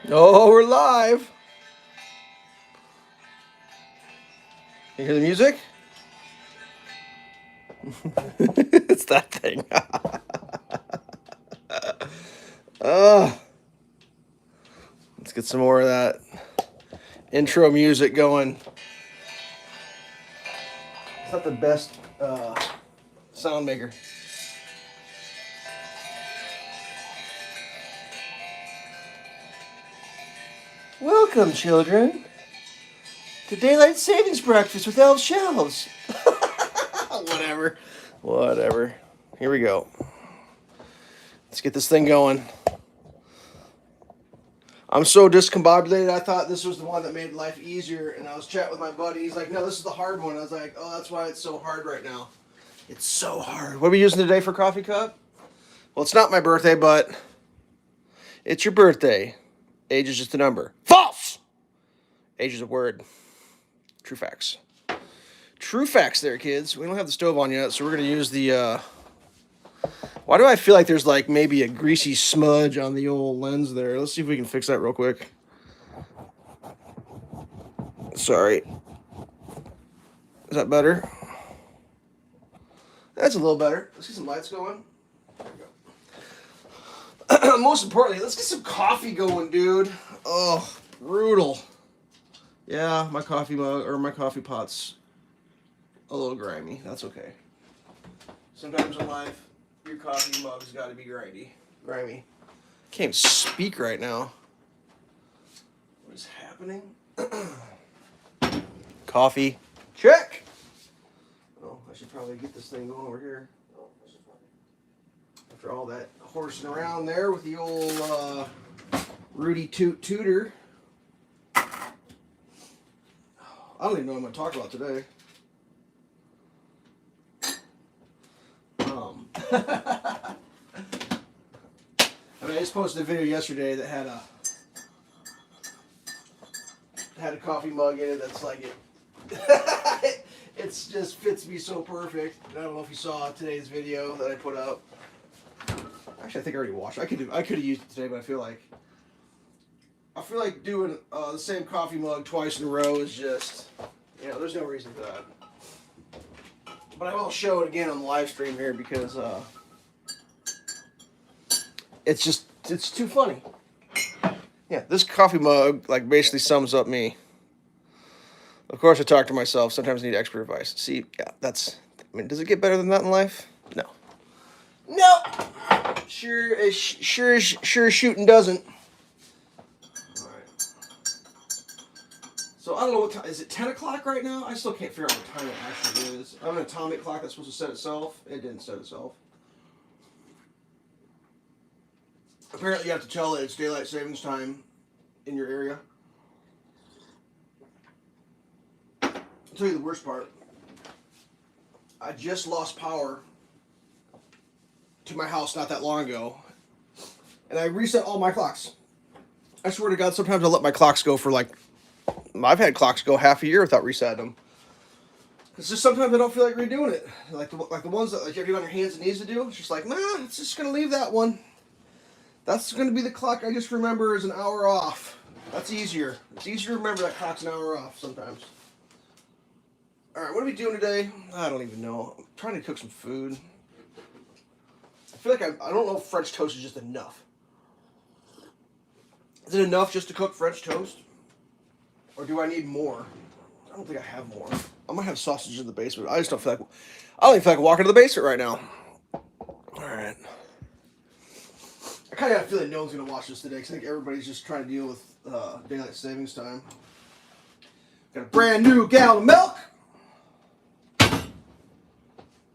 Oh, we're live. You hear the music? It's that thing. uh, let's get some more of that intro music going. It's not the best sound maker. Welcome, children, to Daylight Savings Breakfast with Elveshelves. Whatever. Whatever. Here we go. Let's get this thing going. I'm so discombobulated. I thought this was the one that made life easier, and I was chatting with my buddy. He's like, "No, this is the hard one." I was like, "Oh, that's why it's so hard right now. It's so hard." What are we using today for coffee cup? Well, it's not my birthday, but it's your birthday. Age is just a number. False. Age is a word. True facts. True facts, there, kids. We don't have the stove on yet, so we're gonna use the. Why do I feel like there's like maybe a greasy smudge on the old lens there? Let's see if we can fix that real quick. Sorry. Is that better? That's a little better. Let's get some lights going. There we go. Most importantly, let's get some coffee going, dude. Oh, brutal. Yeah, my coffee mug or my coffee pot's a little grimy. That's okay. Sometimes in life, your coffee mug's got to be grimy. Can't even speak right now. What is happening? Coffee. Check. Oh, I should probably get this thing going over here. After all that horsing around there with the old Rudy Tooter. I don't even know what I'm going to talk about today. I mean, I just posted a video yesterday that had a coffee mug in it that's like it. It's just fits me so perfect. I don't know if you saw today's video that I put up. Actually, I think I already watched. I could have used it today, but I feel like doing the same coffee mug twice in a row is just, there's no reason for that. But I will show it again on the live stream here because it's too funny. Yeah, this coffee mug like basically sums up me. Of course, I talk to myself. Sometimes I need expert advice. See, yeah, does it get better than that in life? No. No. Sure shooting doesn't. All right. So I don't know what time. Is it 10 o'clock right now? I still can't figure out what time it actually is. I have an atomic clock that's supposed to set itself. It didn't set itself. Apparently, you have to tell that it's daylight savings time in your area. I'll tell you the worst part. I just lost power to my house not that long ago, and I reset all my clocks. I swear to God, sometimes I let my clocks go for I've had clocks go half a year without resetting them. It's just sometimes I don't feel like redoing it. Like the ones that you have to do on your hands and knees to do. It's just like, nah, it's just gonna leave that one. That's gonna be the clock I just remember is an hour off. That's easier. It's easier to remember that clock's an hour off sometimes. Alright, what are we doing today? I don't even know. I'm trying to cook some food. I feel like I don't know if French toast is just enough. Is it enough just to cook French toast? Or do I need more? I don't think I have more. I might have sausage in the basement. I don't even feel like walking to the basement right now. Alright. I kind of have a feeling no one's going to watch this today because I think everybody's just trying to deal with daylight savings time. Got a brand new gallon of milk.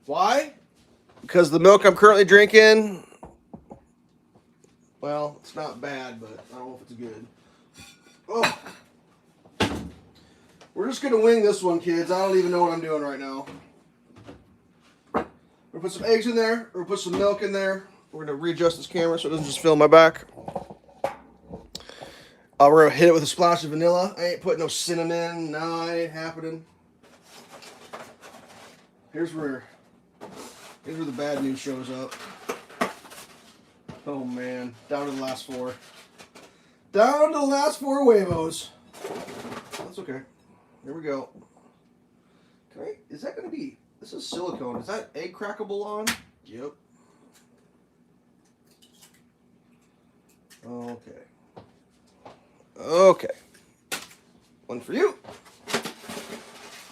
Why? Because the milk I'm currently drinking, well, it's not bad, but I don't know if it's good. Oh. We're just going to wing this one, kids. I don't even know what I'm doing right now. We're going to put some eggs in there. We're going to put some milk in there. We're going to readjust this camera so it doesn't just fill my back. We're going to hit it with a splash of vanilla. I ain't putting no cinnamon. No, it ain't happening. Here's where the bad news shows up. Oh, man. Down to the last four. Down to the last 4 huevos. That's okay. Here we go. Is that going to be... This is silicone. Is that egg crackable on? Yep. Okay. Okay. One for you. I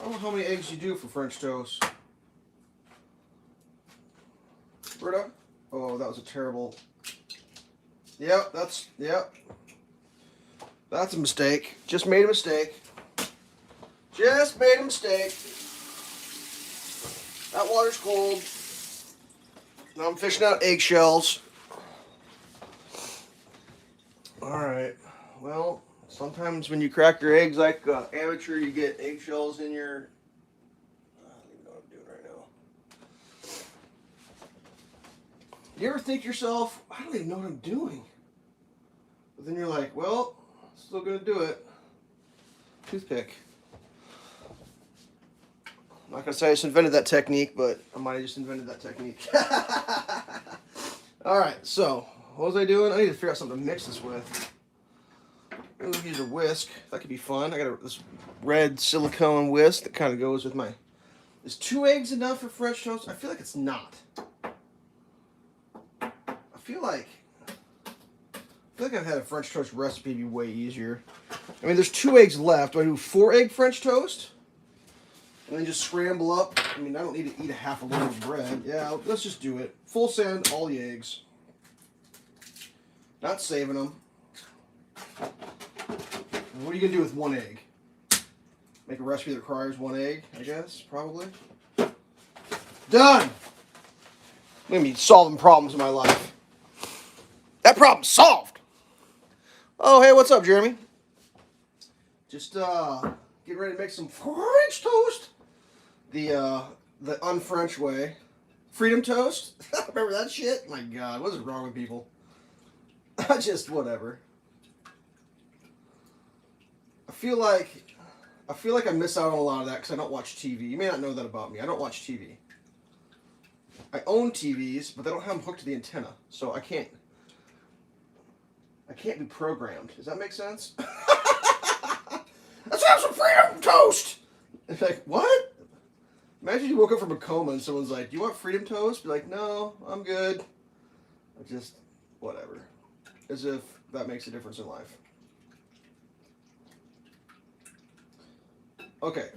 don't know how many eggs you do for French toast. Britta? Oh, that was a terrible... Yep, that's a mistake. Just made a mistake. Just made a mistake. That water's cold. Now I'm fishing out eggshells. Alright. Well, sometimes when you crack your eggs like amateur, you get eggshells in your... I don't even know what I'm doing right now. You ever think to yourself, I don't even know what I'm doing? But then you're like, well, still gonna do it. Toothpick. I'm not gonna say I just invented that technique, but I might have just invented that technique. Alright, so what was I doing? I need to figure out something to mix this with. I'm gonna use a whisk. That could be fun. I got this red silicone whisk that kind of goes with my... Is 2 eggs enough for French toast? I feel like it's not. I feel like I've had a French toast recipe be way easier. I mean, there's 2 eggs left. Do I do 4-egg French toast? And then just scramble up? I mean, I don't need to eat a half a loaf of bread. Yeah, let's just do it. Full send, all the eggs. Not saving them. What are you going to do with 1 egg? Make a recipe that requires 1 egg, I guess, probably. Done! I'm going to be solving problems in my life. That problem's solved! Oh, hey, what's up, Jeremy? Just getting ready to make some French toast. The un-French way. Freedom toast? Remember that shit? My God, what is wrong with people? Just whatever. I feel like I miss out on a lot of that because I don't watch TV. You may not know that about me. I don't watch TV. I own TVs, but they don't have them hooked to the antenna, so I can't be programmed. Does that make sense? Let's have some freedom toast! It's like, what? Imagine you woke up from a coma and someone's like, do you want freedom toast? Be like, no, I'm good. Just, whatever. As if that makes a difference in life. Okay.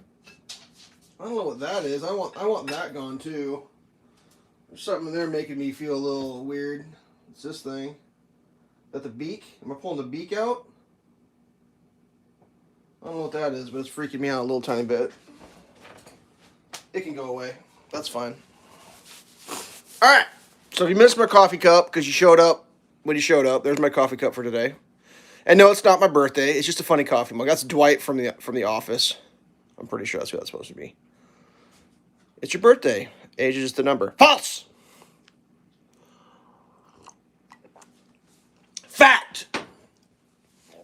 I don't know what that is. I want that gone too. There's something in there making me feel a little weird. What's this thing? Is that the beak? Am I pulling the beak out? I don't know what that is, but it's freaking me out a little tiny bit. It can go away. That's fine. Alright. So if you missed my coffee cup because you showed up when you showed up, there's my coffee cup for today. And no, it's not my birthday. It's just a funny coffee mug. That's Dwight from the office. I'm pretty sure that's who that's supposed to be. It's your birthday. Age is just a number. False! Fact!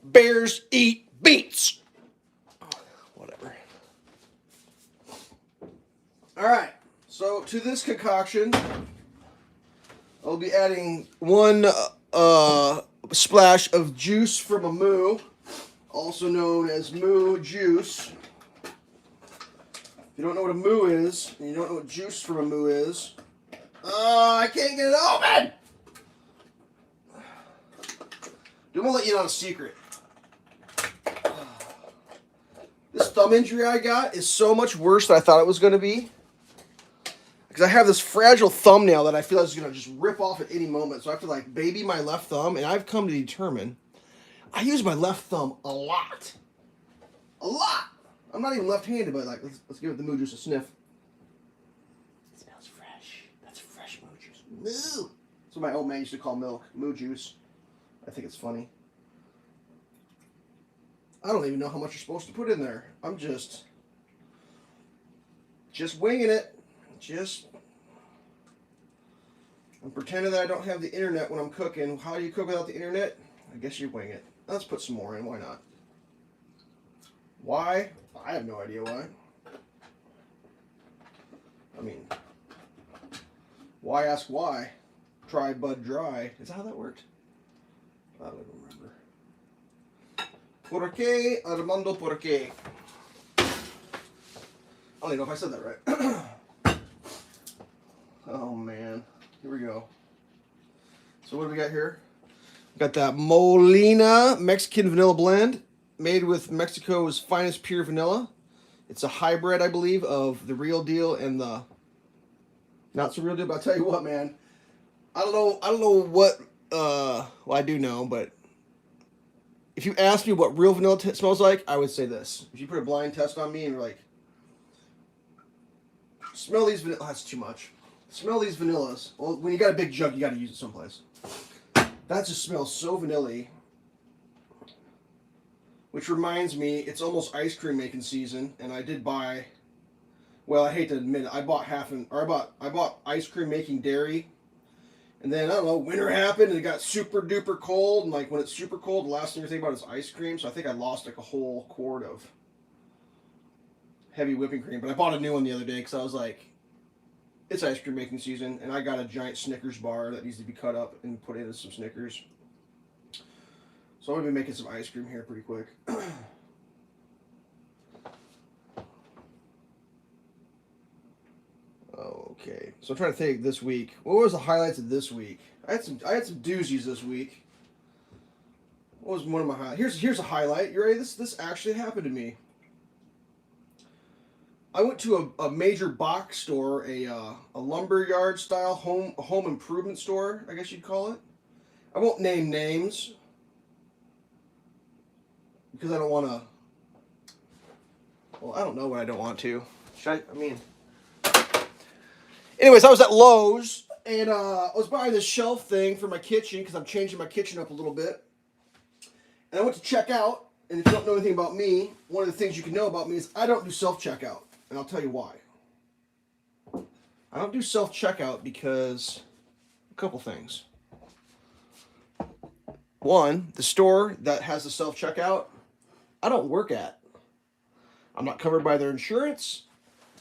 Bears eat beets! Whatever. Alright, so to this concoction, I'll be adding 1 splash of juice from a moo, also known as moo juice. If you don't know what a moo is, and you don't know what juice from a moo is, I can't get it open! I'm gonna let you in on a secret. This thumb injury I got is so much worse than I thought it was gonna be. Because I have this fragile thumbnail that I feel like is gonna just rip off at any moment. So I have to like baby my left thumb, and I've come to determine I use my left thumb a lot. A lot! I'm not even left-handed, but like, let's give it the moo juice a sniff. It smells fresh. That's fresh moo juice. Moo! That's what my old man used to call milk. Moo juice. I think it's funny. I don't even know how much you're supposed to put in there. I'm just winging it. I'm pretending that I don't have the internet when I'm cooking. How do you cook without the internet? I guess you wing it. Let's put some more in. Why not? Why? I have no idea why. I mean, why ask why? Try bud dry. Is that how that worked? I don't even remember. ¿Por qué, Armando, por qué? I don't even know if I said that right. Oh, man. Here we go. So what do we got here? We got that Molina Mexican vanilla blend made with Mexico's finest pure vanilla. It's a hybrid, I believe, of the real deal and the not so real deal. But I'll tell you what, man. I don't know what, well, I do know, but if you ask me what real vanilla smells like, I would say this. If you put a blind test on me and you're like, smell these vanilla, oh, that's too much. Smell these vanillas. Well, when you got a big jug, you got to use it someplace. That just smells so vanilla-y. Which reminds me, it's almost ice cream making season, and I did buy, well, I hate to admit it, I bought I bought ice cream making dairy. And then, I don't know, winter happened and it got super duper cold. And like when it's super cold, the last thing you think about is ice cream. So I think I lost like a whole quart of heavy whipping cream. But I bought a new one the other day because I was like, it's ice cream making season. And I got a giant Snickers bar that needs to be cut up and put into some Snickers. So I'm going to be making some ice cream here pretty quick. Okay, so I'm trying to think this week. What was the highlights of this week? I had some doozies this week. What was one of my highlights? Here's a highlight. You ready? This actually happened to me. I went to a major box store, a lumberyard style home improvement store, I guess you'd call it. I won't name names because I don't want to. Well, I don't know what I don't want to. Should I mean. Anyways, I was at Lowe's, and I was buying this shelf thing for my kitchen, because I'm changing my kitchen up a little bit. And I went to check out, and if you don't know anything about me, one of the things you can know about me is I don't do self-checkout, and I'll tell you why. I don't do self-checkout because a couple things. One, the store that has the self-checkout, I don't work at. I'm not covered by their insurance.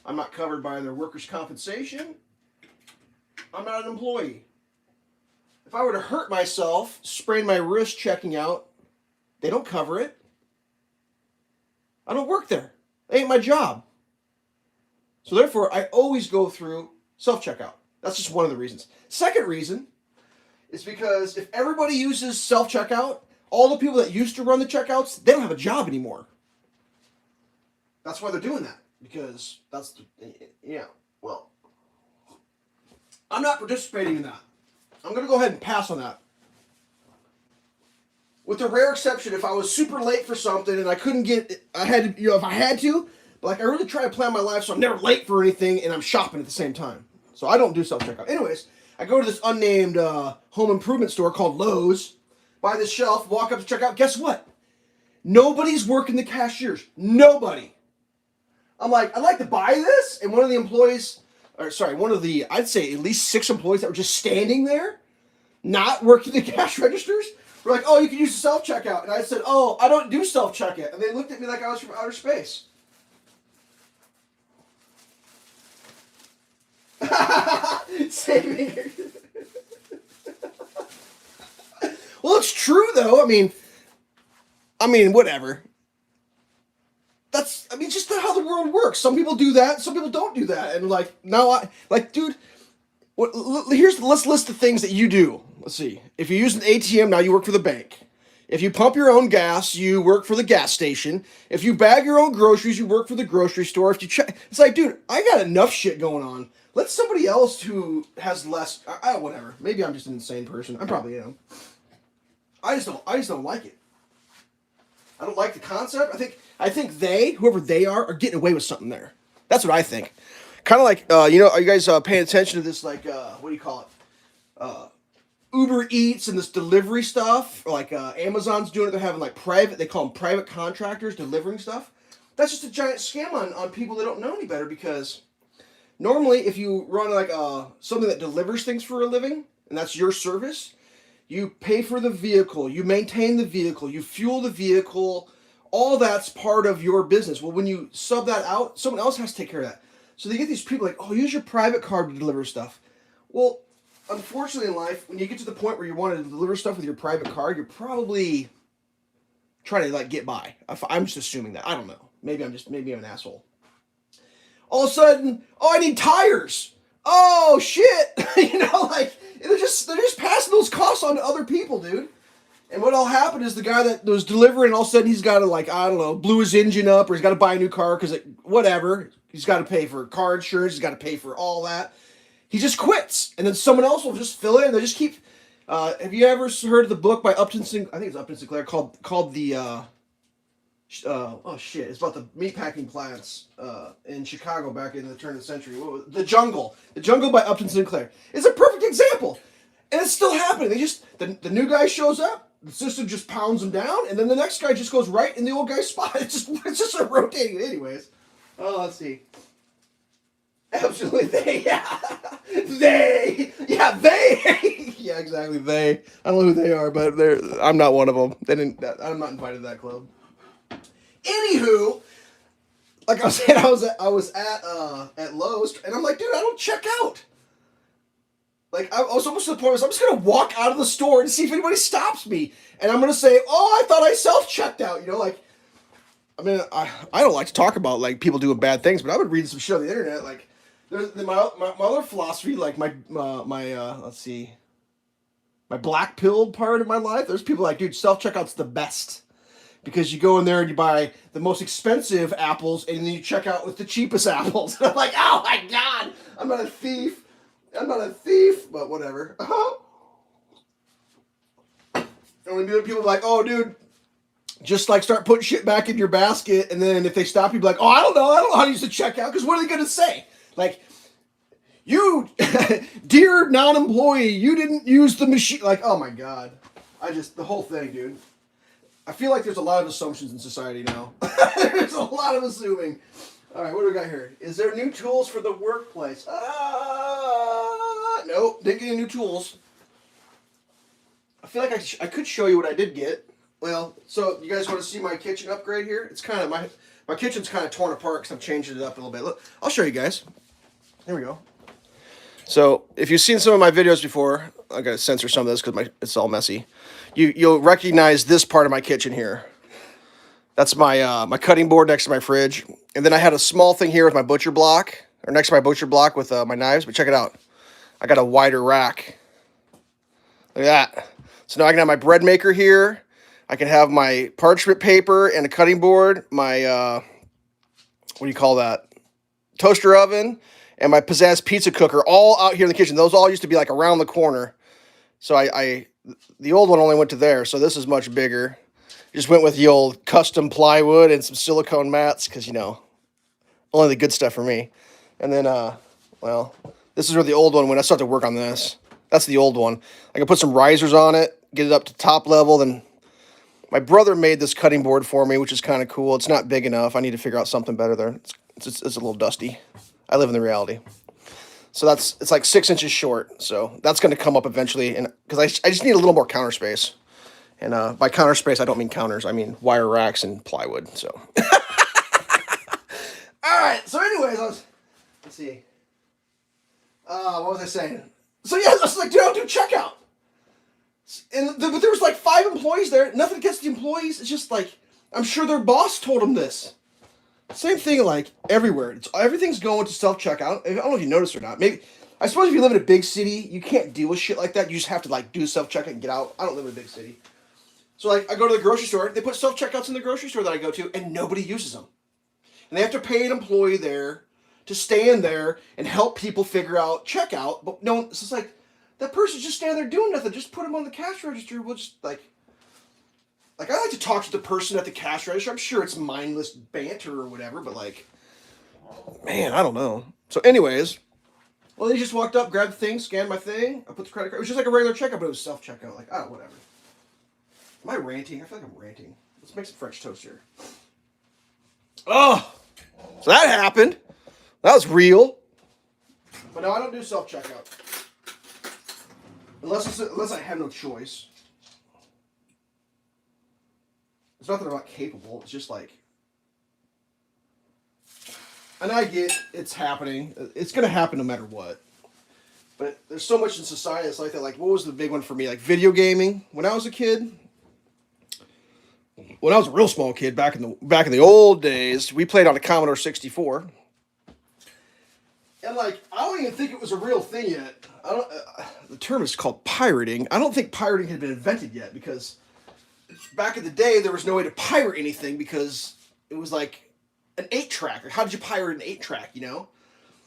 I'm not covered by their workers' compensation. I'm not an employee. If I were to hurt myself, sprain my wrist checking out, they don't cover it. I don't work there. It ain't my job. So therefore, I always go through self-checkout. That's just one of the reasons. Second reason is because if everybody uses self-checkout, all the people that used to run the checkouts, they don't have a job anymore. That's why they're doing that. Because that's, yeah, well, I'm not participating in that. I'm going to go ahead and pass on that. With the rare exception, if I was super late for something and I couldn't get, I had to, if I had to, but like I really try to plan my life so I'm never late for anything and I'm shopping at the same time. So I don't do self-checkout. Anyways, I go to this unnamed home improvement store called Lowe's, buy this shelf, walk up to checkout. Guess what? Nobody's working the cashiers. Nobody. I'm like, I'd like to buy this. And one of the employees, I'd say at least 6 employees that were just standing there, not working the cash registers, were like, oh, you can use the self-checkout. And I said, oh, I don't do self-checkout. And they looked at me like I was from outer space. Saving. Well, it's true, though. I mean, whatever. Just how the world works. Some people do that, some people don't do that. And dude, let's list the things that you do. Let's see. If you use an ATM, now you work for the bank. If you pump your own gas, you work for the gas station. If you bag your own groceries, you work for the grocery store. If you check, it's like, dude, I got enough shit going on. Let somebody else who has less, whatever. Maybe I'm just an insane person. I probably am. I just don't like it. I don't like the concept. I think whoever they are getting away with something there. That's what I think. Kind of like, are you guys paying attention to this, like, what do you call it? Uber Eats and this delivery stuff. Or like Amazon's doing it. They're having like they call them private contractors delivering stuff. That's just a giant scam on people that don't know any better, because normally if you run like something that delivers things for a living, and that's your service, you pay for the vehicle, you maintain the vehicle, you fuel the vehicle, all that's part of your business. Well, when you sub that out, someone else has to take care of that. So they get these people like, oh, use your private car to deliver stuff. Well, unfortunately in life, when you get to the point where you want to deliver stuff with your private car, you're probably trying to like get by. I'm just assuming that. I don't know. Maybe I'm an asshole. All of a sudden, oh, I need tires. Oh shit! You know, like they're just passing those costs on to other people, dude. And what'll happen is the guy that was delivering, all of a sudden he's got to, like, I don't know, blew his engine up, or he's got to buy a new car because whatever. He's got to pay for car insurance. He's got to pay for all that. He just quits, and then someone else will just fill in. They just keep. Have you ever heard of the book by Upton Sinclair? I think it's Upton Sinclair called the. Oh shit! It's about the meatpacking plants in Chicago back in the turn of the century. The Jungle by Upton Sinclair. It's a perfect example, and it's still happening. They just the new guy shows up. The system just pounds him down, and then the next guy just goes right in the old guy's spot. It's just a rotating. Anyways, let's see. Absolutely, they. Yeah, they. Yeah, they. Yeah, exactly. They. I don't know who they are, but I'm not one of them. I'm not invited to that club. Anywho, like I was saying, I was at Lowe's, and I'm like, dude, I don't check out. Like, I was almost to the point where I'm just going to walk out of the store and see if anybody stops me. And I'm going to say, oh, I thought I self-checked out. You know, like, I mean, I don't like to talk about, like, people doing bad things, but I've been reading some shit on the internet. Like, my other philosophy, like, let's see, my black-pilled part of my life, there's people like, dude, self-checkout's the best. Because you go in there and you buy the most expensive apples, and then you check out with the cheapest apples. And I'm like, oh, my God, I'm not a thief. I'm not a thief, but whatever. And when people are like, oh, dude, just like start putting shit back in your basket, and then if they stop you, be like, oh, I don't know how to use the checkout, because what are they going to say? Like, you, dear non-employee, you didn't use the machine. Like, oh my God. The whole thing, dude. I feel like there's a lot of assumptions in society now. There's a lot of assuming. All right, what do we got here? Is there new tools for the workplace? Nope, didn't get any new tools. I feel like I could show you what I did get. Well, so you guys want to see my kitchen upgrade here? It's kind of my kitchen's kind of torn apart because I'm changing it up a little bit. Look, I'll show you guys. There we go. So if you've seen some of my videos before, I gotta censor some of this because it's all messy. You'll recognize this part of my kitchen here. That's my my cutting board next to my fridge. And then I had a small thing here with my butcher block, or next to my butcher block with my knives. But check it out. I got a wider rack. Look at that. So now I can have my bread maker here. I can have my parchment paper and a cutting board. My, what do you call that? Toaster oven. And my Pizzazz pizza cooker all out here in the kitchen. Those all used to be like around the corner. So the old one only went to there. So this is much bigger. Just went with the old custom plywood and some silicone mats because, you know, only the good stuff for me. And then, well, this is where the old one went. I still have to work on this. That's the old one. I can put some risers on it, get it up to top level. Then my brother made this cutting board for me, which is kind of cool. It's not big enough. I need to figure out something better there. It's a little dusty. I live in the reality. So it's like 6 inches short. So that's going to come up eventually. And because I just need a little more counter space. And by counter space, I don't mean counters. I mean wire racks and plywood. So, all right. So, anyways, let's see. What was I saying? So yeah, I was like, dude, I'll do checkout. But there was like 5 employees there. Nothing against the employees. It's just like I'm sure their boss told them this. Same thing like everywhere. Everything's going to self checkout. I don't know if you noticed or not. Maybe I suppose if you live in a big city, you can't deal with shit like that. You just have to like do self checkout and get out. I don't live in a big city. So, like, I go to the grocery store. They put self-checkouts in the grocery store that I go to, and nobody uses them. And they have to pay an employee there to stand there and help people figure out checkout. But no, it's just like, that person's just standing there doing nothing. Just put them on the cash register. We'll just, like I like to talk to the person at the cash register. I'm sure it's mindless banter or whatever, but, like, man, I don't know. So, anyways, well, they just walked up, grabbed the thing, scanned my thing. I put the credit card. It was just like a regular checkout, but it was self-checkout. Like, oh, whatever. Am I ranting? I feel like I'm ranting. Let's make some French toast here. Oh, so that happened. That was real. But no, I don't do self-checkout. Unless I have no choice. It's not that I'm not capable. It's just like... And I get it's happening. It's going to happen no matter what. But there's so much in society that's like that. Like, what was the big one for me? Like, video gaming. When I was a kid... when I was a real small kid back in the old days, we played on a Commodore 64. And like, I don't even think it was a real thing yet. I don't. The term is called pirating. I don't think pirating had been invented yet because back in the day there was no way to pirate anything because it was like an 8-track. Or how did you pirate an 8-track? You know,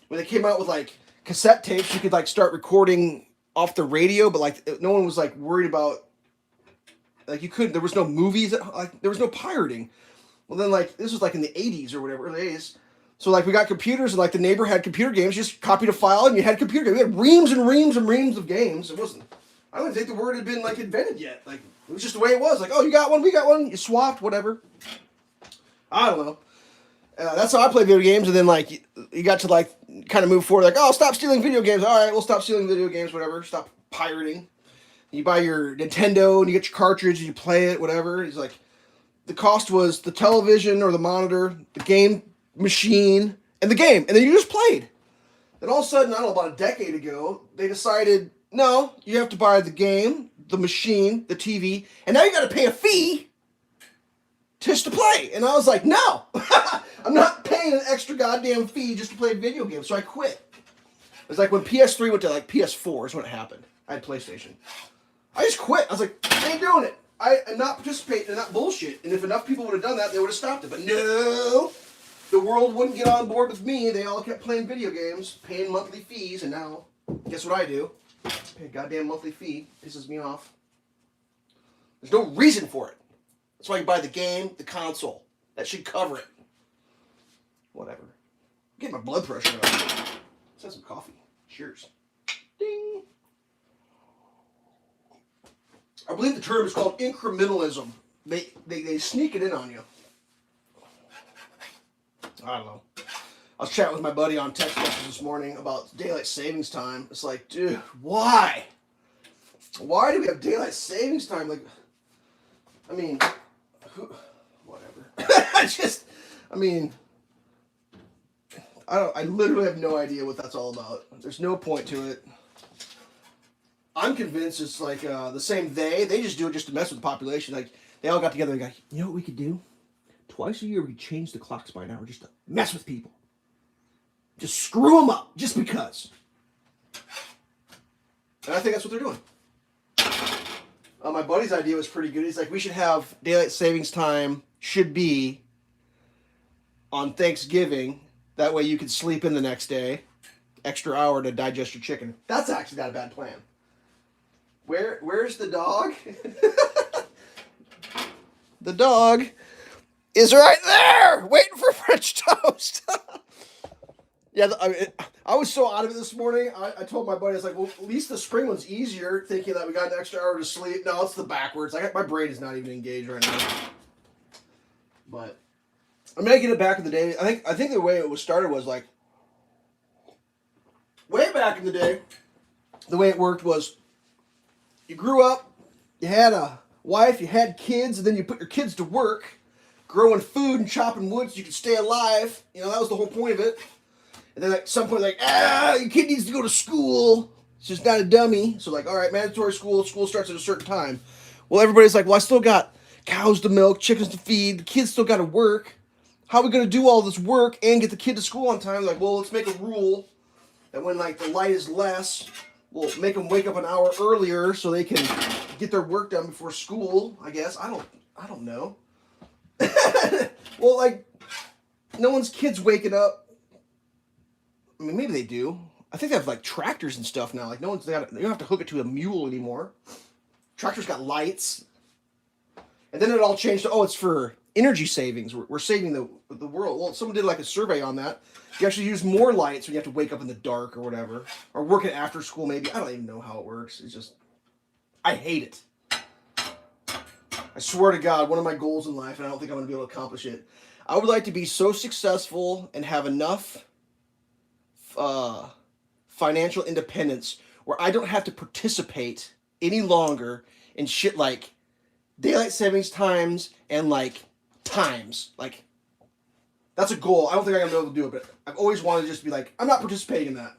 when they came out with like cassette tapes, you could like start recording off the radio, but like no one was like worried about like you couldn't. There was no movies. Like there was no pirating. Well, then like this was like in the 80s or whatever, early 80s. So like we got computers and like the neighbor had computer games. You just copied a file and you had computer games. We had reams and reams and reams of games. It wasn't. I don't think the word had been like invented yet. Like it was just the way it was. Like, oh, you got one, we got one. You swapped, whatever. I don't know. That's how I play video games. And then like you got to like kind of move forward. Like, oh, stop stealing video games. All right, we'll stop stealing video games. Whatever. Stop pirating. You buy your Nintendo and you get your cartridge and you play it. Whatever. He's like, the cost was the television or the monitor, the game machine, and the game, and then you just played. Then all of a sudden, I don't know, about a decade ago, they decided, no, you have to buy the game, the machine, the TV, and now you got to pay a fee just to play. And I was like, no, I'm not paying an extra goddamn fee just to play video games. So I quit. It was like when PS3 went to like PS4 is when it happened. I had PlayStation. I just quit. I was like, I ain't doing it. I am not participating in that bullshit. And if enough people would have done that, they would have stopped it. But no. The world wouldn't get on board with me. They all kept playing video games, paying monthly fees, and now, guess what I do? Pay a goddamn monthly fee. Pisses me off. There's no reason for it. That's why you buy the game, the console. That should cover it. Whatever. Get my blood pressure up. Let's have some coffee. Cheers. Ding. I believe the term is called incrementalism. They sneak it in on you. I don't know. I was chatting with my buddy on text message this morning about daylight savings time. It's like, dude, why? Why do we have daylight savings time? Like, I mean, whatever. I literally have no idea what that's all about. There's no point to it. I'm convinced it's like the same they just do it just to mess with the population. Like, they all got together and got, you know what we could do? Twice a year we change the clocks by an hour just to mess with people. Just screw them up, just because. And I think that's what they're doing. My buddy's idea was pretty good. He's like, we should have daylight savings time should be on Thanksgiving. That way you can sleep in the next day. Extra hour to digest your chicken. That's actually not a bad plan. Where's the dog? The dog is right there, waiting for French toast. Yeah, I was so out of it this morning. I told my buddy, I was like, well, at least the spring one's easier, thinking that we got an extra hour to sleep. No, it's the backwards. My brain is not even engaged right now. But I'm making it back in the day. I think the way it was started was like, way back in the day, the way it worked was you grew up, you had a wife, you had kids, and then you put your kids to work, growing food and chopping wood so you could stay alive. You know, that was the whole point of it. And then at some point, like, your kid needs to go to school. It's just not a dummy. So like, all right, mandatory school starts at a certain time. Well, everybody's like, well, I still got cows to milk, chickens to feed, the kids still got to work. How are we going to do all this work and get the kid to school on time? Like, well, let's make a rule that when like the light is less, we'll make them wake up an hour earlier so they can get their work done before school, I guess. I don't know. Well, like, no one's kids waking up. I mean, maybe they do. I think they have like tractors and stuff now. Like, you don't have to hook it to a mule anymore. Tractors got lights. And then it all changed to, it's for energy savings. We're saving the world. Well, someone did like a survey on that. You actually use more lights when you have to wake up in the dark or whatever. Or working after school maybe. I don't even know how it works. It's just, I hate it. I swear to God, one of my goals in life, and I don't think I'm going to be able to accomplish it, I would like to be so successful and have enough financial independence where I don't have to participate any longer in shit like daylight savings times and like times. Like, that's a goal. I don't think I'm going to be able to do it, but I've always wanted to just be like, I'm not participating in that.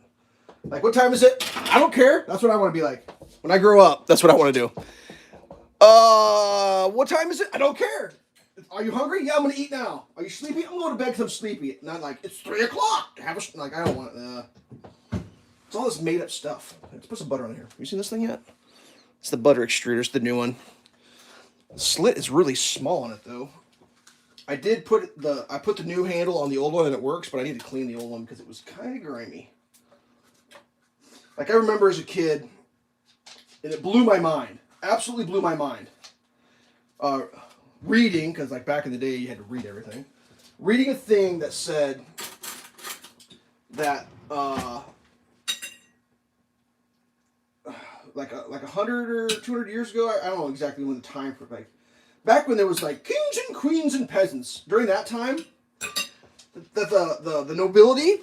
Like, what time is it? I don't care. That's what I want to be like. When I grow up, that's what I want to do. What time is it? I don't care. Are you hungry? Yeah, I'm gonna eat now. Are you sleepy? I'm going to bed because I'm sleepy. Not like it's 3 o'clock. Have a like I don't want it. It's all this made up stuff. Let's put some butter on here. Have you seen this thing yet? It's the butter extruder. It's the new one. The slit is really small on it though. I put the new handle on the old one and it works, but I need to clean the old one because it was kind of grimy. Like I remember as a kid, and it blew my mind. Absolutely blew my mind. Reading, because like back in the day you had to read everything. Reading a thing that said that like 100 or 200 years ago, I don't know exactly when the time for like back when there was like kings and queens and peasants. During that time, that the nobility,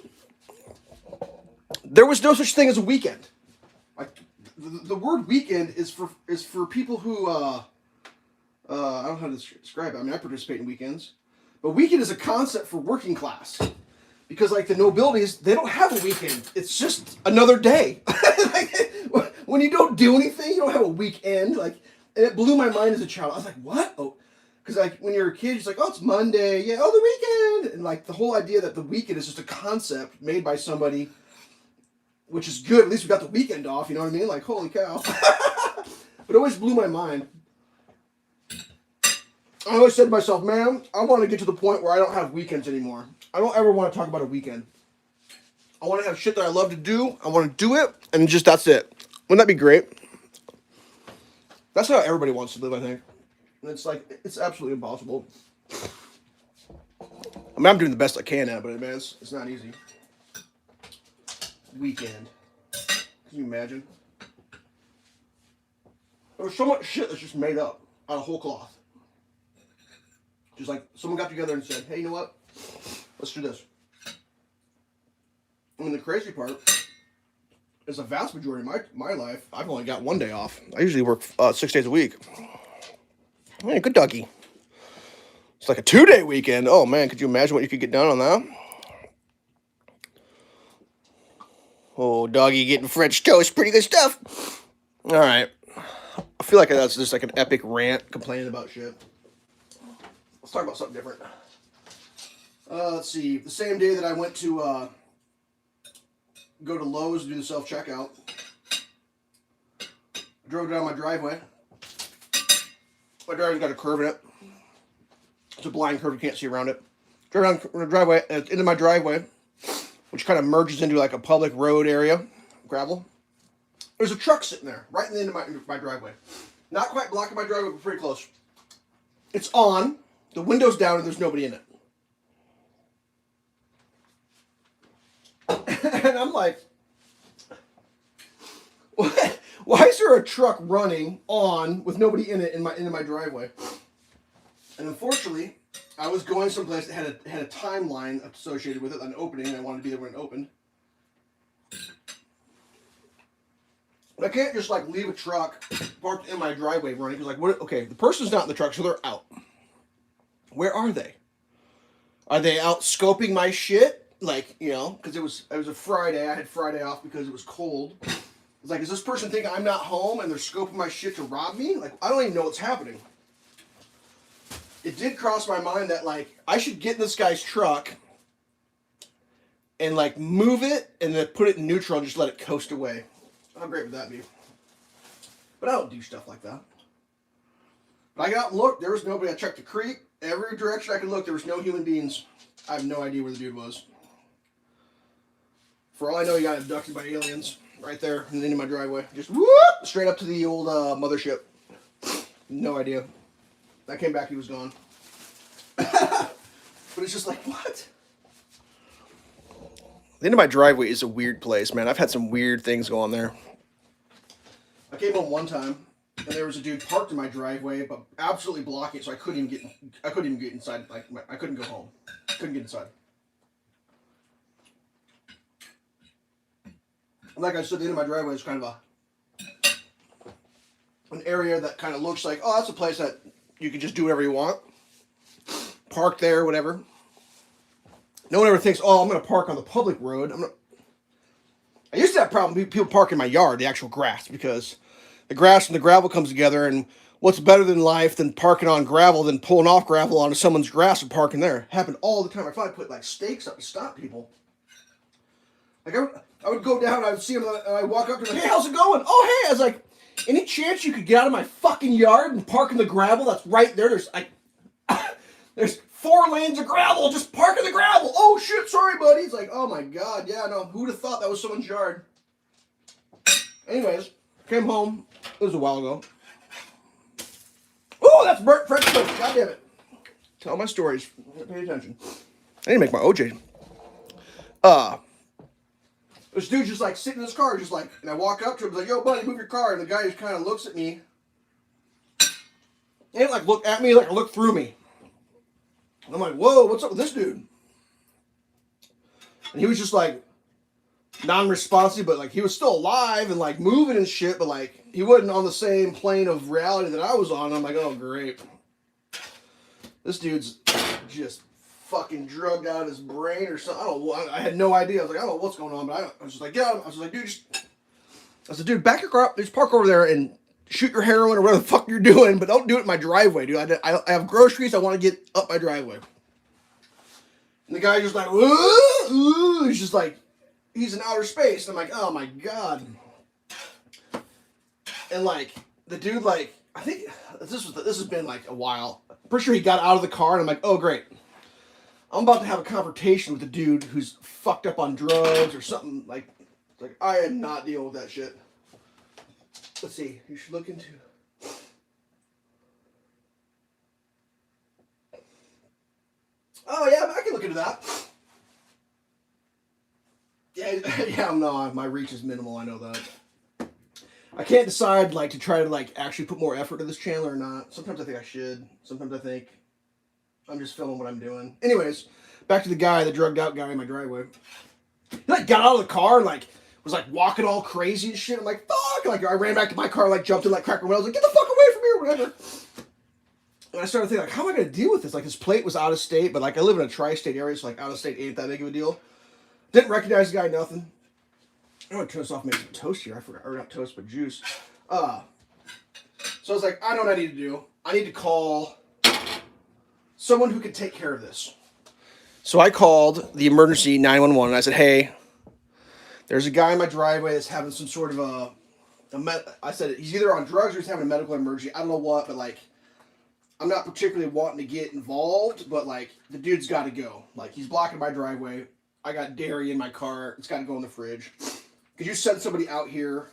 there was no such thing as a weekend. Like the word weekend is for people who I don't know how to describe it. I mean, I participate in weekends, but weekend is a concept for working class because like the nobilities, they don't have a weekend. It's just another day. Like, when you don't do anything, you don't have a weekend. Like, and it blew my mind as a child. I was like, what? Oh, because like when you're a kid, it's like, oh, it's Monday. Yeah, oh, the weekend. And like the whole idea that the weekend is just a concept made by somebody, which is good. At least we got the weekend off. You know what I mean? Like, holy cow. But it always blew my mind. I always said to myself, man, I want to get to the point where I don't have weekends anymore. I don't ever want to talk about a weekend. I want to have shit that I love to do. I want to do it, and just that's it. Wouldn't that be great? That's how everybody wants to live, I think. And it's like, it's absolutely impossible. I mean, I'm doing the best I can at it, but man, it's not easy. Weekend. Can you imagine? There's so much shit that's just made up out of whole cloth. Just like someone got together and said, hey, you know what? Let's do this. I mean, the crazy part is the vast majority of my life, I've only got 1 day off. I usually work 6 days a week. Man, good doggy. It's like a 2-day weekend. Oh, man, could you imagine what you could get done on that? Oh, doggy getting French toast. Pretty good stuff. All right. I feel like that's just like an epic rant complaining about shit. Let's talk about something different. Let's see. The same day that I went to go to Lowe's to do the self-checkout, I drove down my driveway. My driveway's got a curve in it. It's a blind curve. You can't see around it. Drove down the driveway, and into my driveway, which kind of merges into like a public road area, gravel. There's a truck sitting there, right in the end of my driveway. Not quite blocking my driveway, but pretty close. It's on. The window's down and there's nobody in it. And I'm like, why is there a truck running on with nobody in it in my driveway? And unfortunately, I was going someplace that had a timeline associated with it, an opening, and I wanted to be there when it opened. But I can't just like leave a truck parked in my driveway running because like what? Okay, the person's not in the truck, so they're out. Where are they? Are they out scoping my shit? Like, you know, because it was a Friday. I had Friday off because it was cold. It's like, is this person thinking I'm not home and they're scoping my shit to rob me? Like, I don't even know what's happening. It did cross my mind that, like, I should get in this guy's truck and, like, move it and then put it in neutral and just let it coast away. How great would that be? But I don't do stuff like that. But I got out and looked. There was nobody. I checked the creek. Every direction I could look, there was no human beings. I have no idea where the dude was. For all I know, he got abducted by aliens right there in the end of my driveway. Just whoop, straight up to the old mothership. No idea. I came back, he was gone. But it's just like, what? The end of my driveway is a weird place, man. I've had some weird things go on there. I came home one time, and there was a dude parked in my driveway, but absolutely blocking it, so I couldn't even get inside. Like, I couldn't go home. Couldn't get inside. Like I said, the end of my driveway is kind of an area that kind of looks like, oh, that's a place that you can just do whatever you want. Park there, whatever. No one ever thinks, oh, I'm going to park on the public road. I used to have a problem with people parking in my yard, the actual grass, because the grass and the gravel comes together, and what's better than life than parking on gravel than pulling off gravel onto someone's grass and parking there? Happened all the time. I thought I put like stakes up to stop people. Like I would go down, I would see them, and I'd walk up to them, hey, how's it going? Oh, hey. I was like, any chance you could get out of my fucking yard and park in the gravel that's right there? There's 4 lanes of gravel, just park in the gravel. Oh, shit, sorry, buddy. It's like, oh, my God. Yeah, no, who would have thought that was someone's yard? Anyways, came home. It was a while ago. Oh, that's burnt French toast. God damn it. Tell my stories. Pay attention. I need to make my OJ. This dude's just like sitting in his car, just like, and I walk up to him, like, yo, buddy, move your car. And the guy just kind of looks at me. He didn't like look at me, like look through me. And I'm like, whoa, what's up with this dude? And he was just like non-responsive, but like he was still alive and like moving and shit, but like he wasn't on the same plane of reality that I was on. I'm like, oh, great. This dude's just fucking drugged out of his brain or something. I don't know. I had no idea. I was like, I don't know what's going on, but I was just like, yeah. I was just like, dude, I said, dude, back your car up. Just park over there and shoot your heroin or whatever the fuck you're doing, but don't do it in my driveway, dude. I have groceries. I want to get up my driveway. And the guy just like, ooh, he's just like, he's in outer space. And I'm like, oh my God. And like, the dude, like, I think this has been like a while. I'm pretty sure he got out of the car and I'm like, oh, great. I'm about to have a confrontation with a dude who's fucked up on drugs or something. Like I am not dealing with that shit. Let's see. You should look into. Oh yeah, I can look into that. Yeah. No, my reach is minimal. I know that. I can't decide like to try to like actually put more effort to this channel or not. Sometimes I think I should. Sometimes I think I'm just filming what I'm doing. Anyways, back to the guy, the drugged out guy in my driveway. He like got out of the car and like was like walking all crazy and shit. I'm like, fuck! Like I ran back to my car, like jumped in, like cracked my window. I was like, get the fuck away from here, whatever. And I started thinking, like, how am I gonna deal with this? Like his plate was out of state, but like I live in a tri-state area, so like out of state ain't that big of a deal. Didn't recognize the guy, nothing. I'm gonna turn this off and make some toast here. I forgot, or not toast, but juice. So I was like, I know what I need to do. I need to call someone who can take care of this. So I called the emergency 911 and I said, hey, there's a guy in my driveway that's having some sort of I said, he's either on drugs or he's having a medical emergency. I don't know what, but like, I'm not particularly wanting to get involved, but like, the dude's got to go. Like, he's blocking my driveway. I got dairy in my car. It's got to go in the fridge. Could you send somebody out here,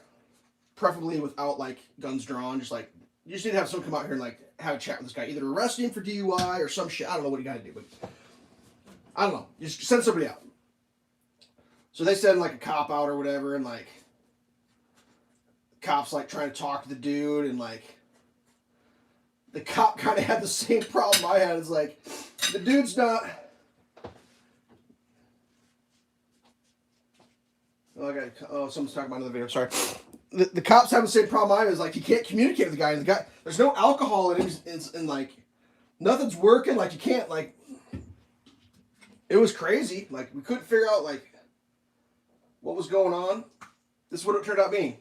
preferably without like guns drawn, just like, you just need to have someone come out here and like have a chat with this guy, either arrest him for DUI or some shit. I don't know what you got to do, but I don't know. Just send somebody out. So they send like a cop out or whatever, and like cops like trying to talk to the dude, and like the cop kind of had the same problem I had. It's like the dude's not. Oh, someone's talking about another video. Sorry. The cops have the same problem I had. Is like you can't communicate with the guy, and the guy there's no alcohol in him, and like nothing's working. Like you can't like. It was crazy. Like we couldn't figure out like what was going on. This is what it turned out being.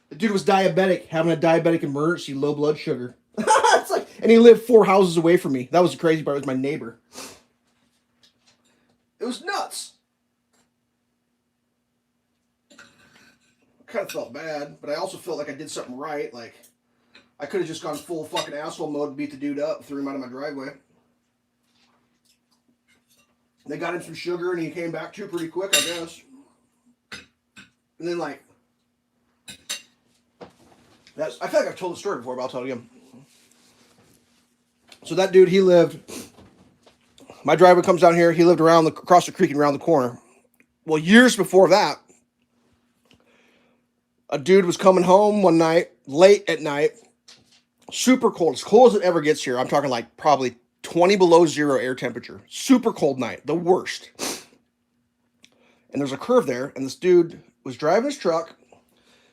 The dude was diabetic, having a diabetic emergency, low blood sugar. It's like, and he lived 4 houses away from me. That was the crazy part. It was my neighbor. It was nuts. I kind of felt bad, but I also felt like I did something right. Like, I could have just gone full fucking asshole mode and beat the dude up, threw him out of my driveway. They got him some sugar, and he came back to pretty quick, I guess. And then, like, I feel like I've told the story before, but I'll tell it again. So that dude, he lived, my driveway comes down here, he lived across the creek and around the corner. Well, years before that, a dude was coming home one night, late at night, super cold, as cold as it ever gets here. I'm talking like probably 20 below zero air temperature. Super cold night, the worst. And there's a curve there, and this dude was driving his truck,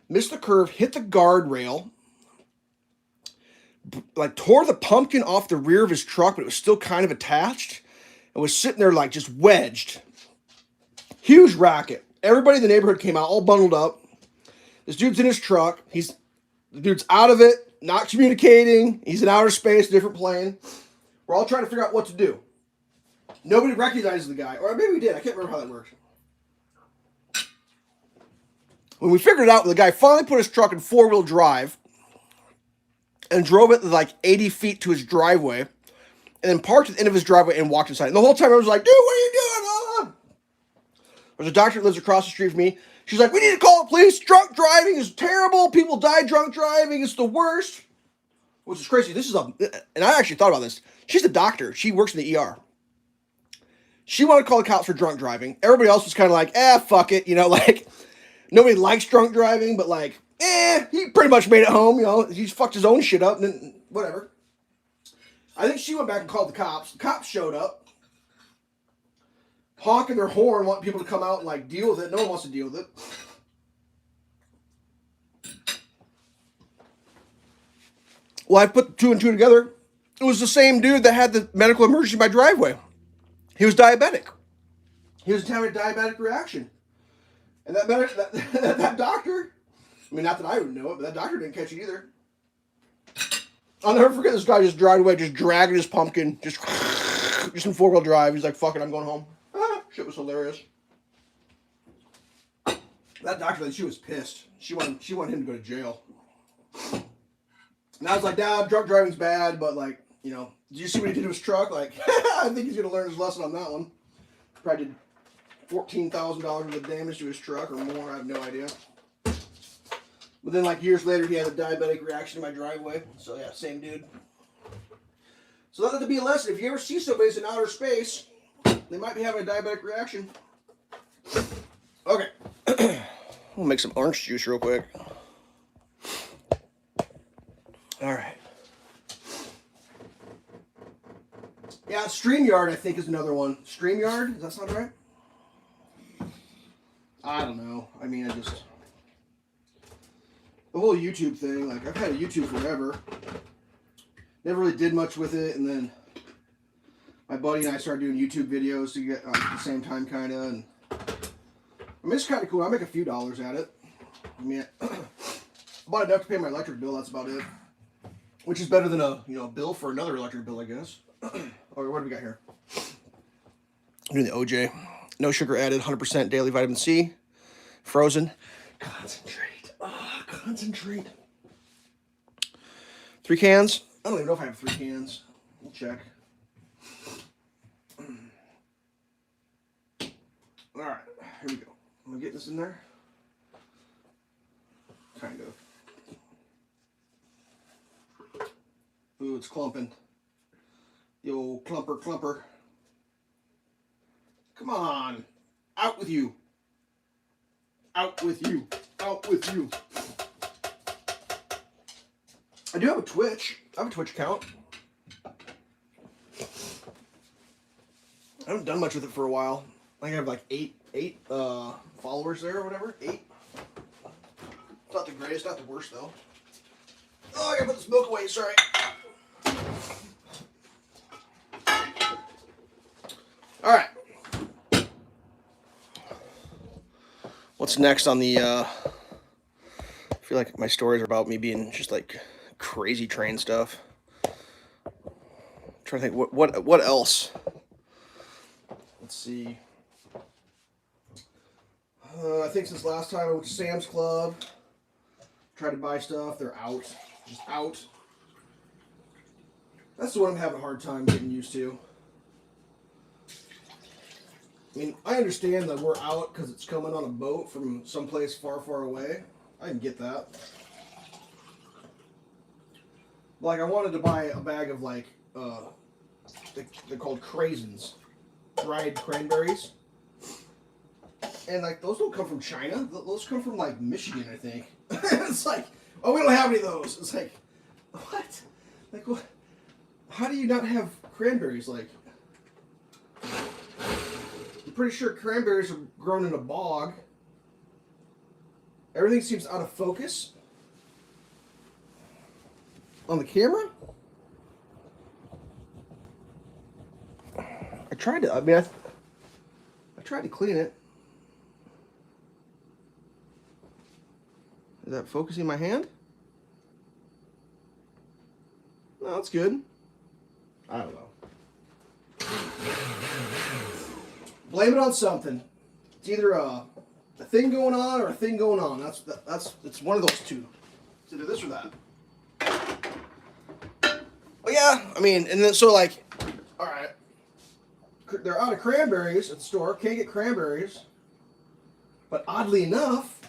missed the curve, hit the guardrail, like tore the pumpkin off the rear of his truck, but it was still kind of attached, and was sitting there like just wedged. Huge racket. Everybody in the neighborhood came out, all bundled up. This dude's in his truck. The dude's out of it. not communicating. He's in outer space, different plane. We're all trying to figure out what to do. Nobody recognizes the guy. Or maybe we did. I can't remember how that worked. When we figured it out, the guy finally put his truck in four-wheel drive and drove it like 80 feet to his driveway and then parked at the end of his driveway and walked inside. And the whole time I was like, dude, what are you doing? There's a doctor that lives across the street from me. She's like, we need to call the police. Drunk driving is terrible. People die drunk driving. It's the worst. Which is crazy. And I actually thought about this. She's a doctor. She works in the ER. She wanted to call the cops for drunk driving. Everybody else was kind of like, fuck it. You know, like, nobody likes drunk driving, but like, he pretty much made it home. You know, he's fucked his own shit up and then, whatever. I think she went back and called the cops. The cops showed up. Honking their horn, wanting people to come out and like deal with it. No one wants to deal with it. Well, I put two and two together. It was the same dude that had the medical emergency in my driveway. He was diabetic. He was having a diabetic reaction. And that doctor, I mean, not that I would know it, but that doctor didn't catch it either. I'll never forget this guy just driving away, just dragging his pumpkin, just in four-wheel drive. He's like, fuck it, I'm going home. Shit was hilarious. That doctor, she was pissed. She wanted him to go to jail. And I was like, nah, drunk driving's bad, but like, you know, did you see what he did to his truck? Like, I think he's going to learn his lesson on that one. Probably did $14,000 worth of damage to his truck or more. I have no idea. But then like years later, he had a diabetic reaction in my driveway. So yeah, same dude. So that would be a lesson. If you ever see somebody in outer space, they might be having a diabetic reaction. Okay. We'll make some orange juice real quick. All right. Yeah, StreamYard, I think, is another one. StreamYard? Does that sound right? I don't know. I mean, the whole YouTube thing, like, I've had a YouTube forever. Never really did much with it, and then my buddy and I started doing YouTube videos to get at the same time, kind of, and I mean, it's kind of cool. I make a few dollars at it. I mean, about enough to pay my electric bill. That's about it. Which is better than a bill for another electric bill, I guess. Or what do we got here? I'm doing the OJ. No sugar added, 100% daily vitamin C, frozen. Concentrate. Concentrate. 3 cans. I don't even know if I have 3 cans. We'll check. All right, here we go. I'm gonna get this in there. Kind of. Ooh, it's clumping. The old clumper. Come on. Out with you. Out with you. Out with you. I do have a Twitch. I have a Twitch account. I haven't done much with it for a while. I think I have like eight followers there or whatever. 8. It's not the greatest, not the worst though. Oh, I gotta put this milk away, sorry. Alright. What's next on the I feel like my stories are about me being just like crazy train stuff. I'm trying to think what else? Let's see. I think since last time I went to Sam's Club, tried to buy stuff, they're out. Just out. That's the one I'm having a hard time getting used to. I mean, I understand that we're out because it's coming on a boat from someplace far, far away. I can get that. Like, I wanted to buy a bag of, like, they're called craisins. Dried cranberries. And, like, those don't come from China. Those come from, like, Michigan, I think. It's like, oh, we don't have any of those. It's like, what? Like, what? How do you not have cranberries? Like, I'm pretty sure cranberries are grown in a bog. Everything seems out of focus. On the camera? I tried to, I mean, I tried to clean it. Is that focusing my hand? Well, that's good. I don't know. Blame it on something. It's either a thing going on or a thing going on. It's one of those two. It's either this or that. Well, yeah. I mean, and then so like, all right, they're out of cranberries at the store. Can't get cranberries. But oddly enough,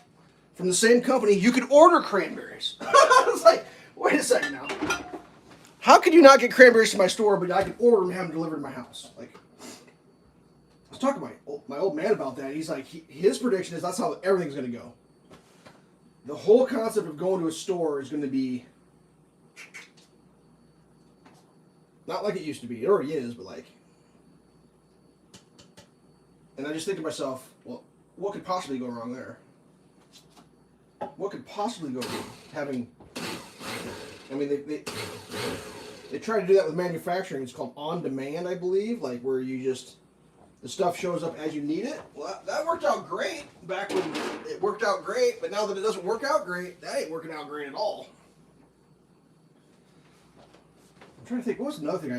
from the same company, you could order cranberries. I was like, wait a second now. How could you not get cranberries to my store, but I could order them and have them delivered to my house? Like, I was talking to my old man about that. He's like, his prediction is that's how everything's going to go. The whole concept of going to a store is going to be not like it used to be. It already is, but like. And I just think to myself, well, what could possibly go wrong there? What could possibly go wrong? Having, I mean, they try to do that with manufacturing. It's called on demand, I believe, like where you just the stuff shows up as you need it. Well, that worked out great back when it worked out great, but now that it doesn't work out great, that ain't working out great at all. I'm trying to think. What was another thing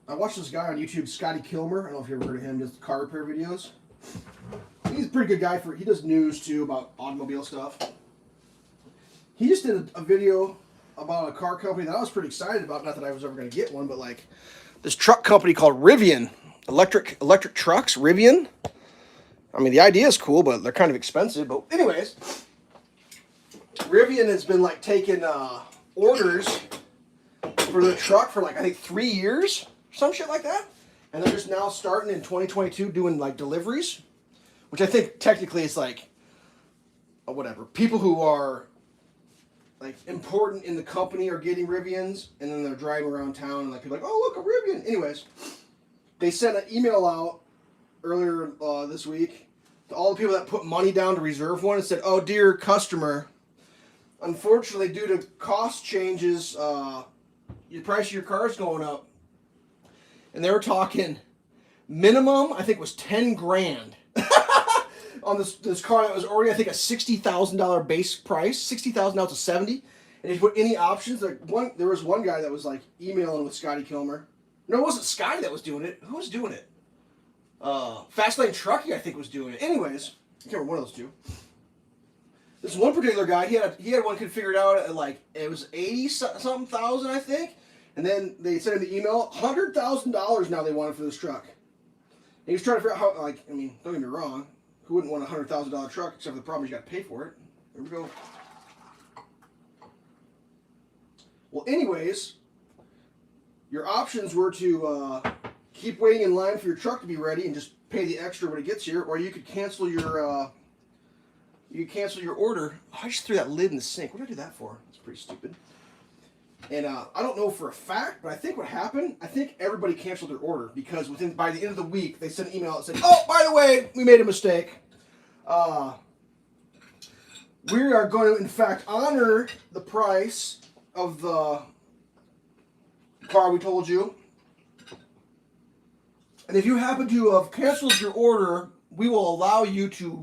I watched this guy on YouTube, Scotty Kilmer. I don't know if you ever heard of him. Does car repair videos. He's a pretty good guy he does news too about automobile stuff. He just did a video about a car company that I was pretty excited about. Not that I was ever going to get one, but like this truck company called Rivian, electric trucks. Rivian. I mean, the idea is cool, but they're kind of expensive. But anyways, Rivian has been like taking orders for their truck for like I think 3 years, some shit like that. And they're just now starting in 2022 doing like deliveries, which I think technically is like, whatever. People who are like important in the company are getting Rivians, and then they're driving around town and like people are like, oh look, a Rivian. Anyways, they sent an email out earlier this week to all the people that put money down to reserve one and said, oh dear customer, unfortunately due to cost changes, the price of your car is going up. And they were talking minimum, I think, was 10 grand on this car that was already, I think, a $60,000 base price. 60,000 now to 70. And if you put any options, like there was one guy that was like emailing with Scotty Kilmer. No, it wasn't Scotty that was doing it. Who was doing it? Fastlane Trucking, I think, was doing it. Anyways, I can't remember one of those two. This one particular guy, he had one configured out at like it was 80-something thousand, I think. And then they sent him the email, $100,000 now they wanted for this truck. And he was trying to figure out how, like, I mean, don't get me wrong, who wouldn't want a $100,000 truck, except for the problem is you got to pay for it. There we go. Well, anyways, your options were to keep waiting in line for your truck to be ready and just pay the extra when it gets here, or you could cancel your order. Oh, I just threw that lid in the sink. What did I do that for? That's pretty stupid. And I don't know for a fact, but I think what happened, I think everybody canceled their order because by the end of the week, they sent an email that said, oh, by the way, we made a mistake. We are going to, in fact, honor the price of the car we told you. And if you happen to have canceled your order, we will allow you to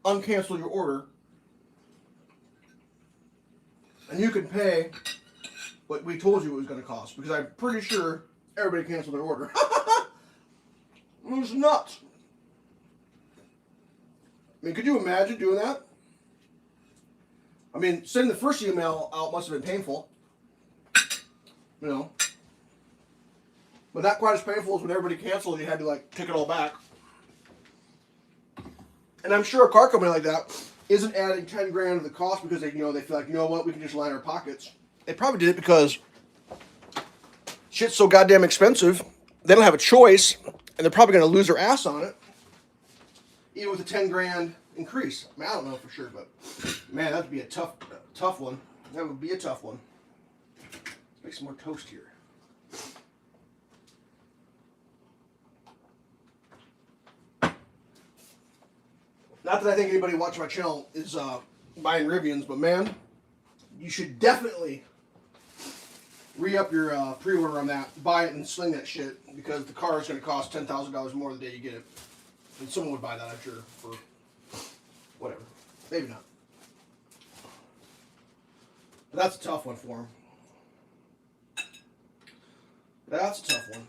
uncancel your order. And you can pay what we told you it was going to cost, because I'm pretty sure everybody canceled their order. It was nuts. I mean, could you imagine doing that? I mean, sending the first email out must have been painful. You know. But not quite as painful as when everybody canceled and you had to, like, take it all back. And I'm sure a car company like that isn't adding 10 grand to the cost because they feel like, you know what, we can just line our pockets. They probably did it because shit's so goddamn expensive, they don't have a choice, and they're probably going to lose their ass on it, even with a 10 grand increase. I mean, I don't know for sure, but man, that would be a tough one. That would be a tough one. Let's make some more toast here. Not that I think anybody watching my channel is buying Rivians, but man, you should definitely re-up your pre-order on that. Buy it and sling that shit, because the car is going to cost $10,000 more the day you get it. And someone would buy that, I'm sure, for whatever. Maybe not. But that's a tough one for them. That's a tough one.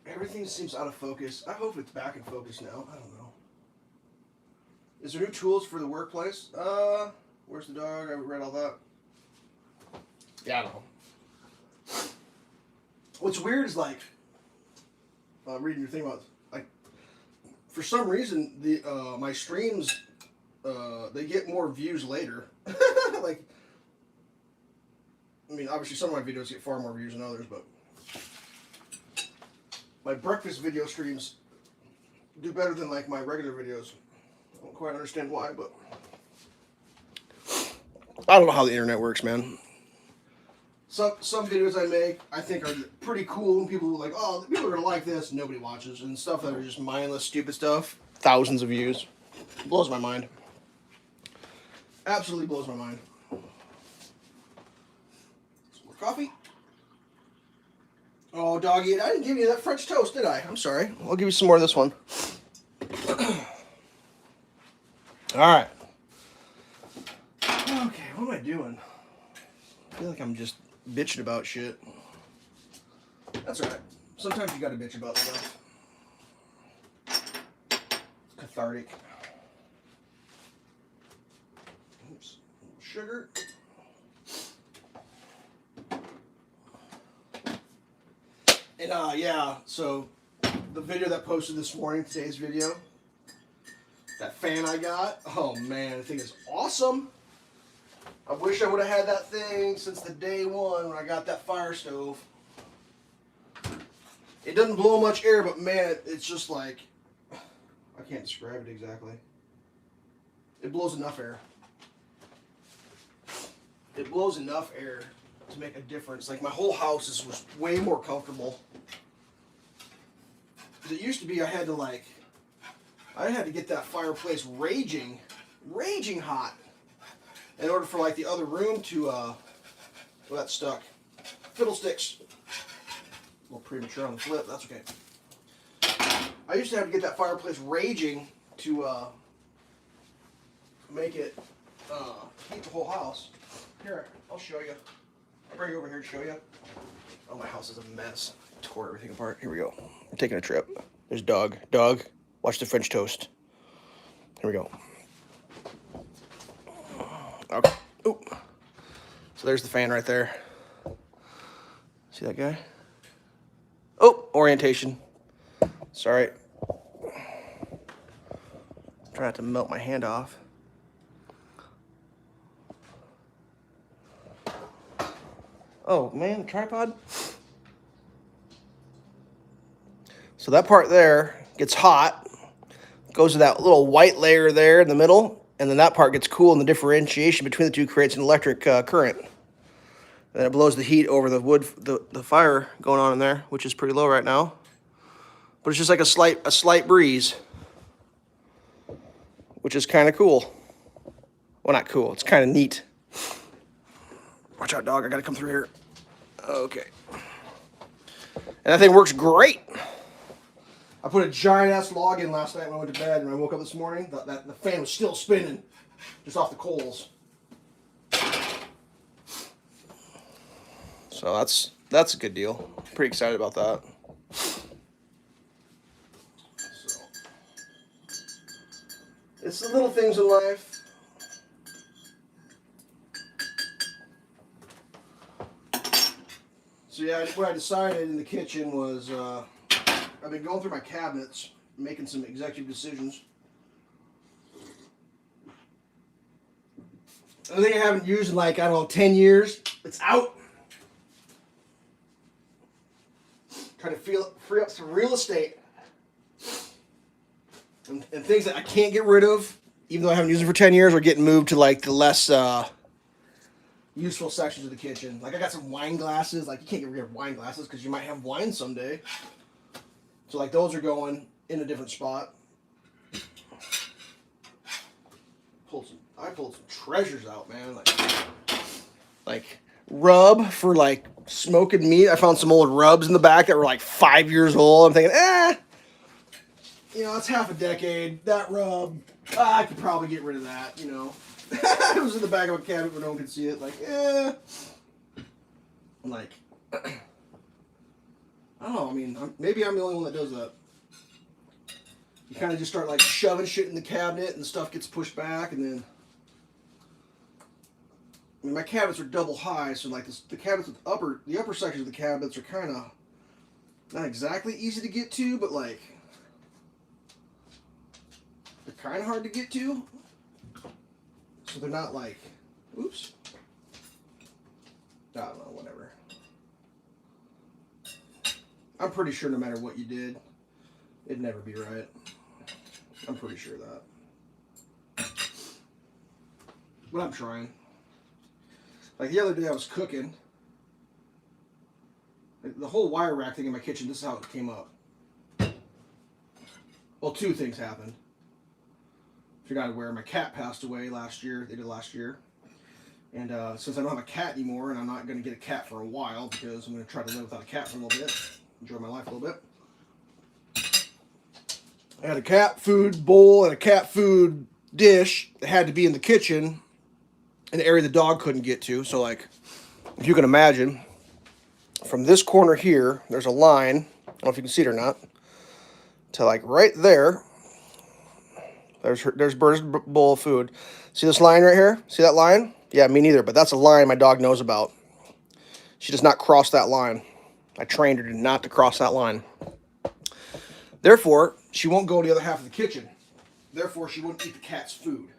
Everything seems out of focus. I hope it's back in focus now. I don't know. Is there new tools for the workplace? Where's the dog? I read all that. Yeah, I don't know. What's weird is like reading your thing about like for some reason the my streams they get more views later. Like, I mean, obviously some of my videos get far more views than others, but my breakfast video streams do better than like my regular videos. I don't quite understand why, but I don't know how the internet works, man. Some videos I make I think are pretty cool, and people are like, oh, people are gonna like this. Nobody watches, and stuff that are just mindless, stupid stuff. Thousands of views. It blows my mind. Absolutely blows my mind. Some more coffee. Oh, doggy, I didn't give you that French toast, did I? I'm sorry. I'll give you some more of this one. All right. Okay, what am I doing? I feel like I'm just bitching about shit. That's all right. Sometimes you gotta bitch about stuff. Cathartic. Oops. Sugar. And yeah, so the video that posted this morning, today's video, that fan I got, oh man, the thing is awesome. I wish I would have had that thing since the day one when I got that fire stove. It doesn't blow much air, but man, it's just like, I can't describe it exactly. It blows enough air. It blows enough air to make a difference. Like my whole house was way more comfortable. It used to be I had to get that fireplace raging hot in order for like the other room to well, that's stuck. Fiddlesticks. A little premature on the flip, that's okay. I used to have to get that fireplace raging to make it heat the whole house. Here, I'll show you. I'll bring you over here to show you. Oh, my house is a mess. I tore everything apart. Here we go. We're taking a trip. There's Doug. Doug, watch the French toast. Here we go. Okay. Oop. So there's the fan right there. See that guy? Oh, orientation. Sorry. Try not to melt my hand off. Oh man, tripod. So that part there gets hot, goes to that little white layer there in the middle, and then that part gets cool, and the differentiation between the two creates an electric current. And it blows the heat over the wood, the fire going on in there, which is pretty low right now. But it's just like a slight breeze, which is kind of cool. Well, not cool. It's kind of neat. Watch out, dog. I gotta come through here. Okay. And that thing works great. I put a giant-ass log in last night when I went to bed, and I woke up this morning. The fan was still spinning, just off the coals. So that's a good deal. Pretty excited about that. So, it's the little things in life. So yeah, what I decided in the kitchen was I've been going through my cabinets, making some executive decisions. The thing I haven't used in like, I don't know, 10 years, it's out. Trying to free up some real estate. And things that I can't get rid of, even though I haven't used them for 10 years, are getting moved to like the less useful sections of the kitchen. Like I got some wine glasses. Like you can't get rid of wine glasses because you might have wine someday. So like those are going in a different spot. I pulled some treasures out, man. Like rub for like smoking meat. I found some old rubs in the back that were like 5 years old. I'm thinking, you know, it's half a decade. That rub, I could probably get rid of that, you know. It was in the back of a cabinet where no one could see it. Like, And like, I don't know, I mean, maybe I'm the only one that does that. You kind of just start like shoving shit in the cabinet and stuff gets pushed back, and then, I mean, my cabinets are double high, so like the cabinets with the upper sections of the cabinets are kind of not exactly easy to get to, but like they're kind of hard to get to. So they're not like, oops. I don't know, whatever. I'm pretty sure no matter what you did, it'd never be right. I'm pretty sure of that. But I'm trying. Like the other day I was cooking. Like the whole wire rack thing in my kitchen, this is how it came up. Well, two things happened. If you're not aware, my cat passed away last year. They did last year. And since I don't have a cat anymore, and I'm not going to get a cat for a while because I'm going to try to live without a cat for a little bit, enjoy my life a little bit. I had a cat food bowl and a cat food dish that had to be in the kitchen, in the area the dog couldn't get to. So, like, if you can imagine, from this corner here, there's a line, I don't know if you can see it or not, to like right there. There's Bird's bowl of food. See this line right here? See that line? Yeah, me neither, but that's a line my dog knows about. She does not cross that line. I trained her not to cross that line. Therefore, she won't go to the other half of the kitchen. Therefore, she wouldn't eat the cat's food.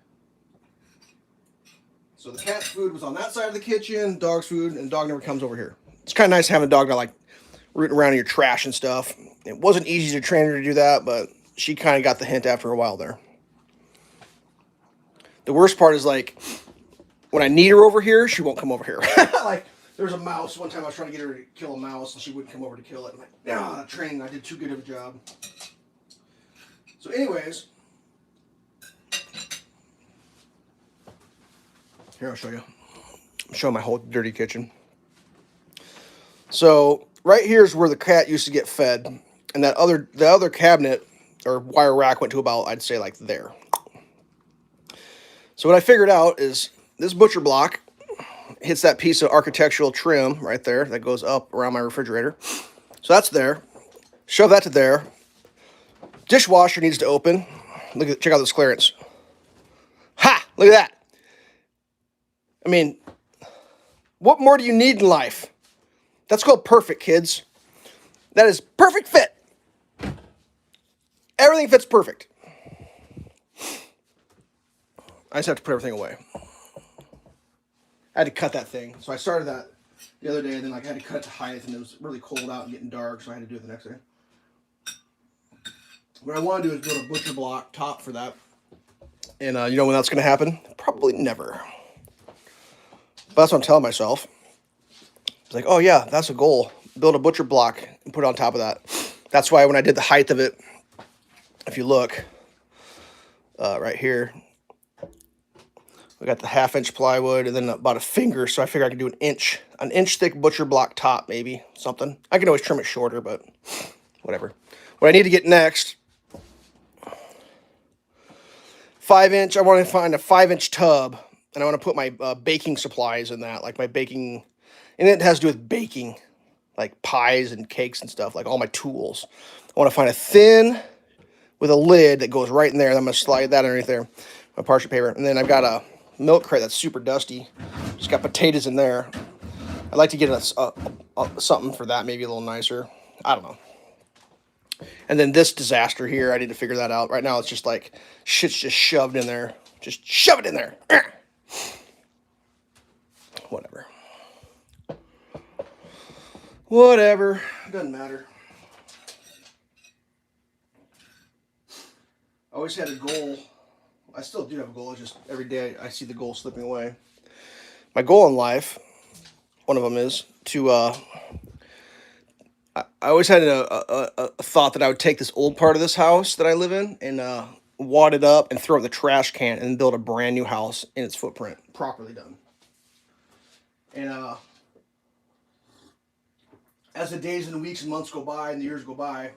So the cat's food was on that side of the kitchen, dog's food, and the dog never comes over here. It's kind of nice having a dog that like rooting around in your trash and stuff. It wasn't easy to train her to do that, but she kind of got the hint after a while there. The worst part is like when I need her over here, she won't come over here. Like there was a mouse. One time I was trying to get her to kill a mouse and she wouldn't come over to kill it. I'm like, ah, training, I did too good of a job. So anyways, here I'll show you. I'm showing my whole dirty kitchen. So right here is where the cat used to get fed. And the other cabinet or wire rack went to about, I'd say like there. So what I figured out is this butcher block hits that piece of architectural trim right there that goes up around my refrigerator. So that's there. Shove that to there. Dishwasher needs to open. Check out this clearance. Ha! Look at that. I mean, what more do you need in life? That's called perfect, kids. That is perfect fit. Everything fits perfect. I just have to put everything away. I had to cut that thing. So I started that the other day, and then like I had to cut it to height, and it was really cold out and getting dark, so I had to do it the next day. What I want to do is build a butcher block top for that. And you know when that's going to happen? Probably never. But that's what I'm telling myself. It's like, oh yeah, that's a goal. Build a butcher block and put it on top of that. That's why when I did the height of it, if you look right here, we got the 1/2-inch plywood and then about a finger, so I figure I could do an inch thick butcher block top, maybe, something. I can always trim it shorter, but whatever. What I need to get next, 5-inch, I want to find a 5-inch tub, and I want to put my baking supplies in that, like my baking, and it has to do with baking, like pies and cakes and stuff, like all my tools. I want to find a thin with a lid that goes right in there, and I'm going to slide that underneath there, my parchment paper, and then I've got a milk crate that's super dusty. Just got potatoes in there. I'd like to get something for that, maybe a little nicer. I don't know. And then this disaster here, I need to figure that out. Right now, it's just like shit's just shoved in there. Just shove it in there. Whatever. Whatever. It doesn't matter. I always had a goal. I still do have a goal. It's just every day I see the goal slipping away. My goal in life, one of them is to, I always had a thought that I would take this old part of this house that I live in and wad it up and throw it in the trash can and build a brand new house in its footprint, properly done. And as the days and the weeks and months go by and the years go by,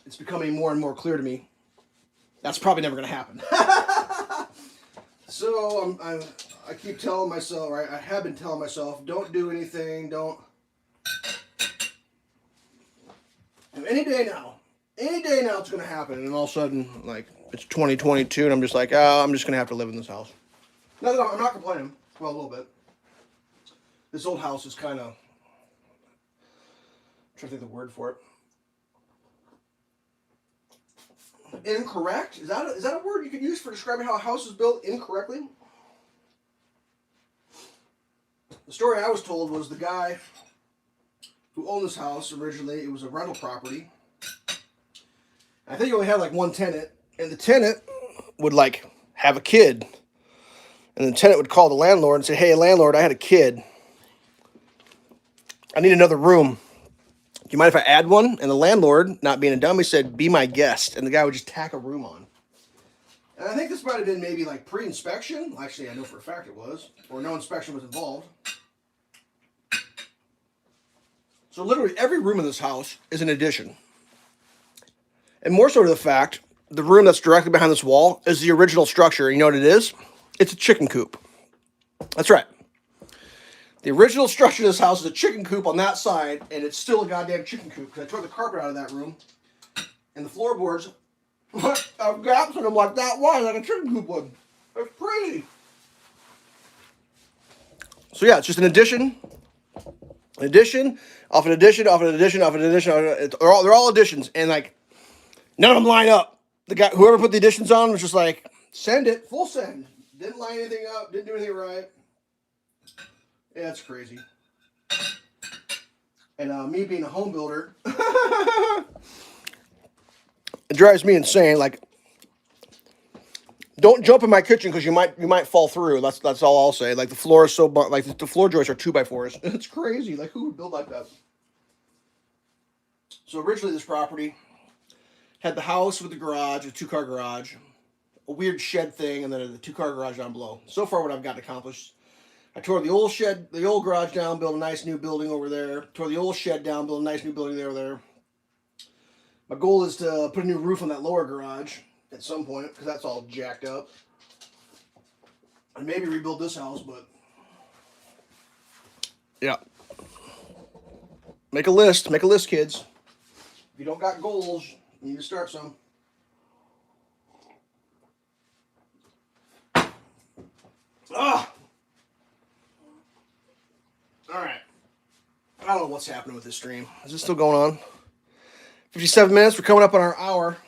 it's becoming more and more clear to me that's probably never going to happen. So I keep telling myself, right? I have been telling myself, don't do anything, don't. Any day now it's going to happen. And all of a sudden, like, it's 2022, and I'm just like, oh, I'm just going to have to live in this house. No, I'm not complaining. Well, a little bit. This old house is kind of, I'm trying to think of the word for it. Incorrect? Is that a word you could use for describing how a house is built incorrectly? The story I was told was the guy who owned this house originally, it was a rental property. I think he only had like one tenant, and the tenant would like have a kid. And the tenant would call the landlord and say, hey, landlord, I had a kid. I need another room. Do you mind if I add one? And the landlord, not being a dummy, said, be my guest. And the guy would just tack a room on. And I think this might have been maybe like pre-inspection. Actually, I know for a fact it was. Or no inspection was involved. So literally every room in this house is an addition. And more so to the fact, the room that's directly behind this wall is the original structure. You know what it is? It's a chicken coop. That's right. The original structure of this house is a chicken coop on that side, and it's still a goddamn chicken coop. Because I tore the carpet out of that room, and the floorboards have gaps in them like that wide, like a chicken coop would. That's crazy. So yeah, it's just an addition, off an addition, off an addition, off an addition. They're all additions, and like none of them line up. The guy, whoever put the additions on, was just like, send it, full send. Didn't line anything up, didn't do anything right. Yeah, it's crazy. And me being a home builder, it drives me insane. Like, don't jump in my kitchen because you might fall through. That's all I'll say. Like the floor is so like the floor joists are 2x4s. It's crazy. Like who would build like that? So originally this property had the house with the garage, a 2-car garage, a weird shed thing, and then a 2-car garage down below. So far, what I've got accomplished. I tore the old shed, the old garage down, built a nice new building over there. Tore the old shed down, built a nice new building over there. My goal is to put a new roof on that lower garage at some point, because that's all jacked up. And maybe rebuild this house, but yeah. Make a list, kids. If you don't got goals, you need to start some. Ah! Alright. I don't know what's happening with this stream. Is this still going on? 57 minutes. We're coming up on our hour.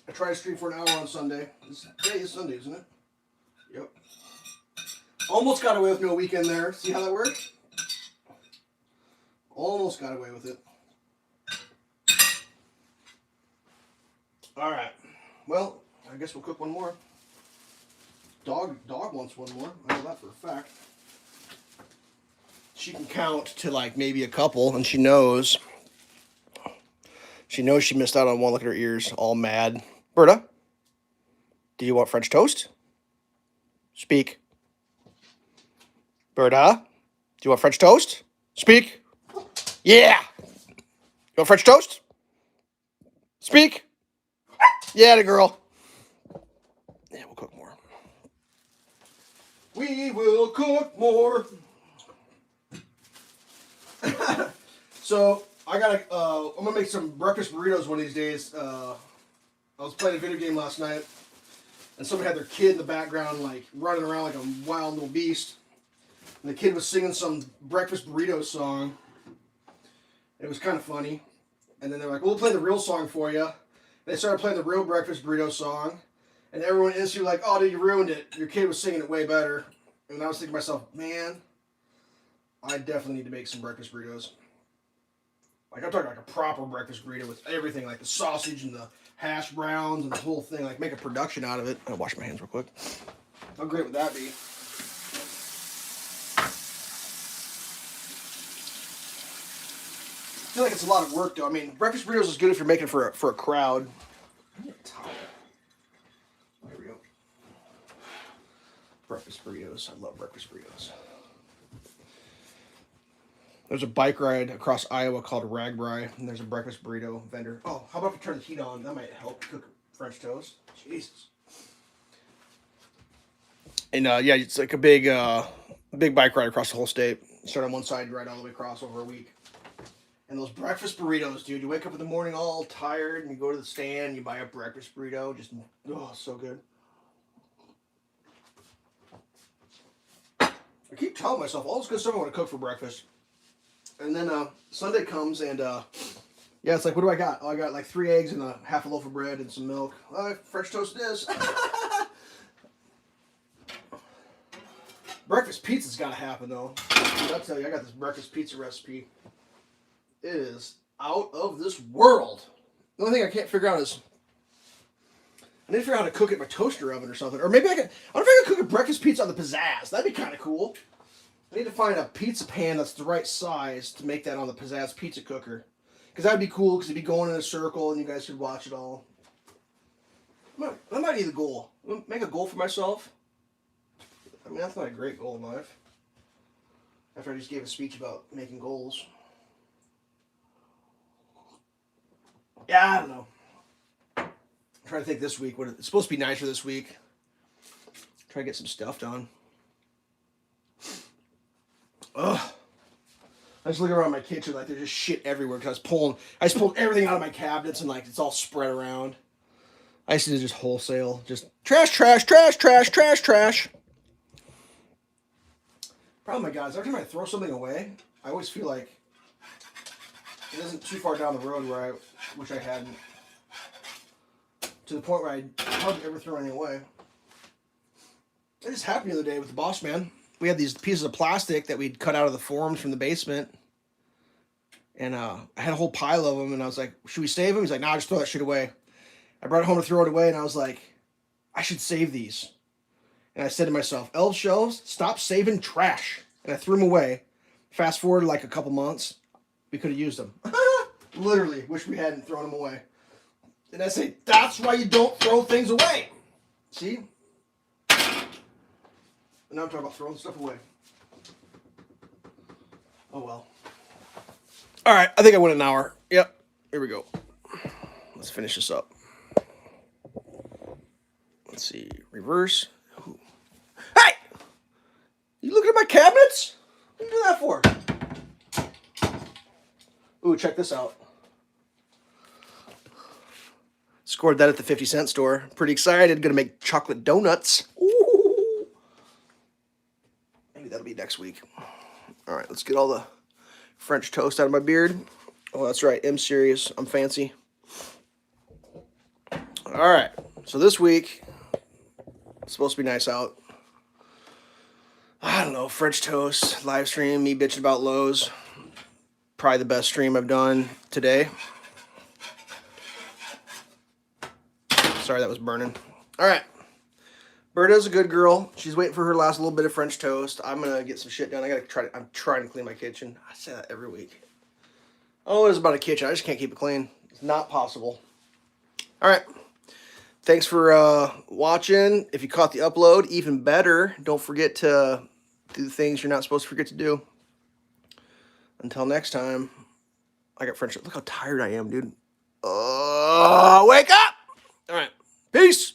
I try to stream for an hour on Sunday. Today is Sunday, isn't it? Yep. Almost got away with no weekend there. See how that worked? Almost got away with it. Alright. Well, I guess we'll cook one more. Dog wants one more. I know that for a fact. She can count to like maybe a couple, and she knows she missed out on one. Look at her ears, all mad. Berta, do you want French toast? Speak. Berta, do you want French toast? Speak. Yeah. You want French toast? Speak. Yeah, the girl. Yeah, we'll cook more. We will cook more. So I gotta. I'm gonna make some breakfast burritos one of these days. I was playing a video game last night, and somebody had their kid in the background, like running around like a wild little beast. And the kid was singing some breakfast burrito song. It was kind of funny. And then they're like, "We'll play the real song for you." They started playing the real breakfast burrito song, and everyone instantly like, "Oh, dude, you ruined it. Your kid was singing it way better." And I was thinking to myself, man, I definitely need to make some breakfast burritos. Like, I'm talking like a proper breakfast burrito with everything, like the sausage and the hash browns and the whole thing. Like, make a production out of it. I'll wash my hands real quick. How great would that be? I feel like it's a lot of work, though. I mean, breakfast burritos is good if you're making it for a crowd. I need a towel. There we go. Breakfast burritos. I love breakfast burritos. There's a bike ride across Iowa called Ragbri, and there's a breakfast burrito vendor. Oh, how about if we turn the heat on? That might help cook French toast. Jesus. And yeah, it's like a big bike ride across the whole state. Start on one side, ride all the way across over a week. And those breakfast burritos, dude. You wake up in the morning all tired, and you go to the stand, you buy a breakfast burrito. Just, oh, so good. I keep telling myself all this good stuff I want to cook for breakfast. And then Sunday comes, and yeah, it's like, what do I got? Oh, I got like 3 eggs and half a loaf of bread and some milk. French toast it is. Breakfast pizza's got to happen, though. Dude, I'll tell you, I got this breakfast pizza recipe. It is out of this world. The only thing I can't figure out is I need to figure out how to cook it in my toaster oven or something. Or maybe I don't know if I can cook a breakfast pizza on the Pizzazz. That'd be kind of cool. I need to find a pizza pan that's the right size to make that on the Pizzazz pizza cooker. Because that'd be cool, because it'd be going in a circle and you guys could watch it all. That might be the goal. Make a goal for myself. I mean, that's not a great goal in life. After I just gave a speech about making goals. Yeah, I don't know. I'm trying to think this week. It's supposed to be nicer this week. Try to get some stuff done. Ugh. I just look around my kitchen like there's just shit everywhere because I just pulled everything out of my cabinets and like it's all spread around. I used to just wholesale, just trash. Problem, my guys, every time I throw something away, I always feel like it isn't too far down the road where I wish I hadn't. To the point where I hardly ever throw anything away. It just happened the other day with the boss man. We had these pieces of plastic that we'd cut out of the forms from the basement. And I had a whole pile of them, and I was like, should we save them? He's like, nah, just throw that shit away. I brought it home to throw it away, and I was like, I should save these. And I said to myself, Elveshelves, stop saving trash. And I threw them away. Fast forward like a couple months, we could have used them. Literally, wish we hadn't thrown them away. And I say, that's why you don't throw things away. See? And now I'm talking about throwing stuff away. Oh, well. All right, I think I went an hour. Yep, here we go. Let's finish this up. Let's see, reverse. Ooh. Hey! You looking at my cabinets? What are you doing that for? Ooh, check this out. Scored that at the 50-cent store. Pretty excited. Gonna make chocolate donuts. Ooh. Maybe that'll be next week. All right, let's get all the French toast out of my beard. Oh, that's right. I'm serious. I'm fancy. All right. So this week, it's supposed to be nice out. I don't know. French toast, live stream, me bitching about Lowe's. Probably the best stream I've done today. Sorry, that was burning. All right. Berta's a good girl. She's waiting for her last little bit of French toast. I'm going to get some shit done. I'm trying to clean my kitchen. I say that every week. Oh, it's about a kitchen. I just can't keep it clean. It's not possible. All right. Thanks for watching. If you caught the upload, even better. Don't forget to do the things you're not supposed to forget to do. Until next time, I got French. Look how tired I am, dude. Wake up! All right. Peace.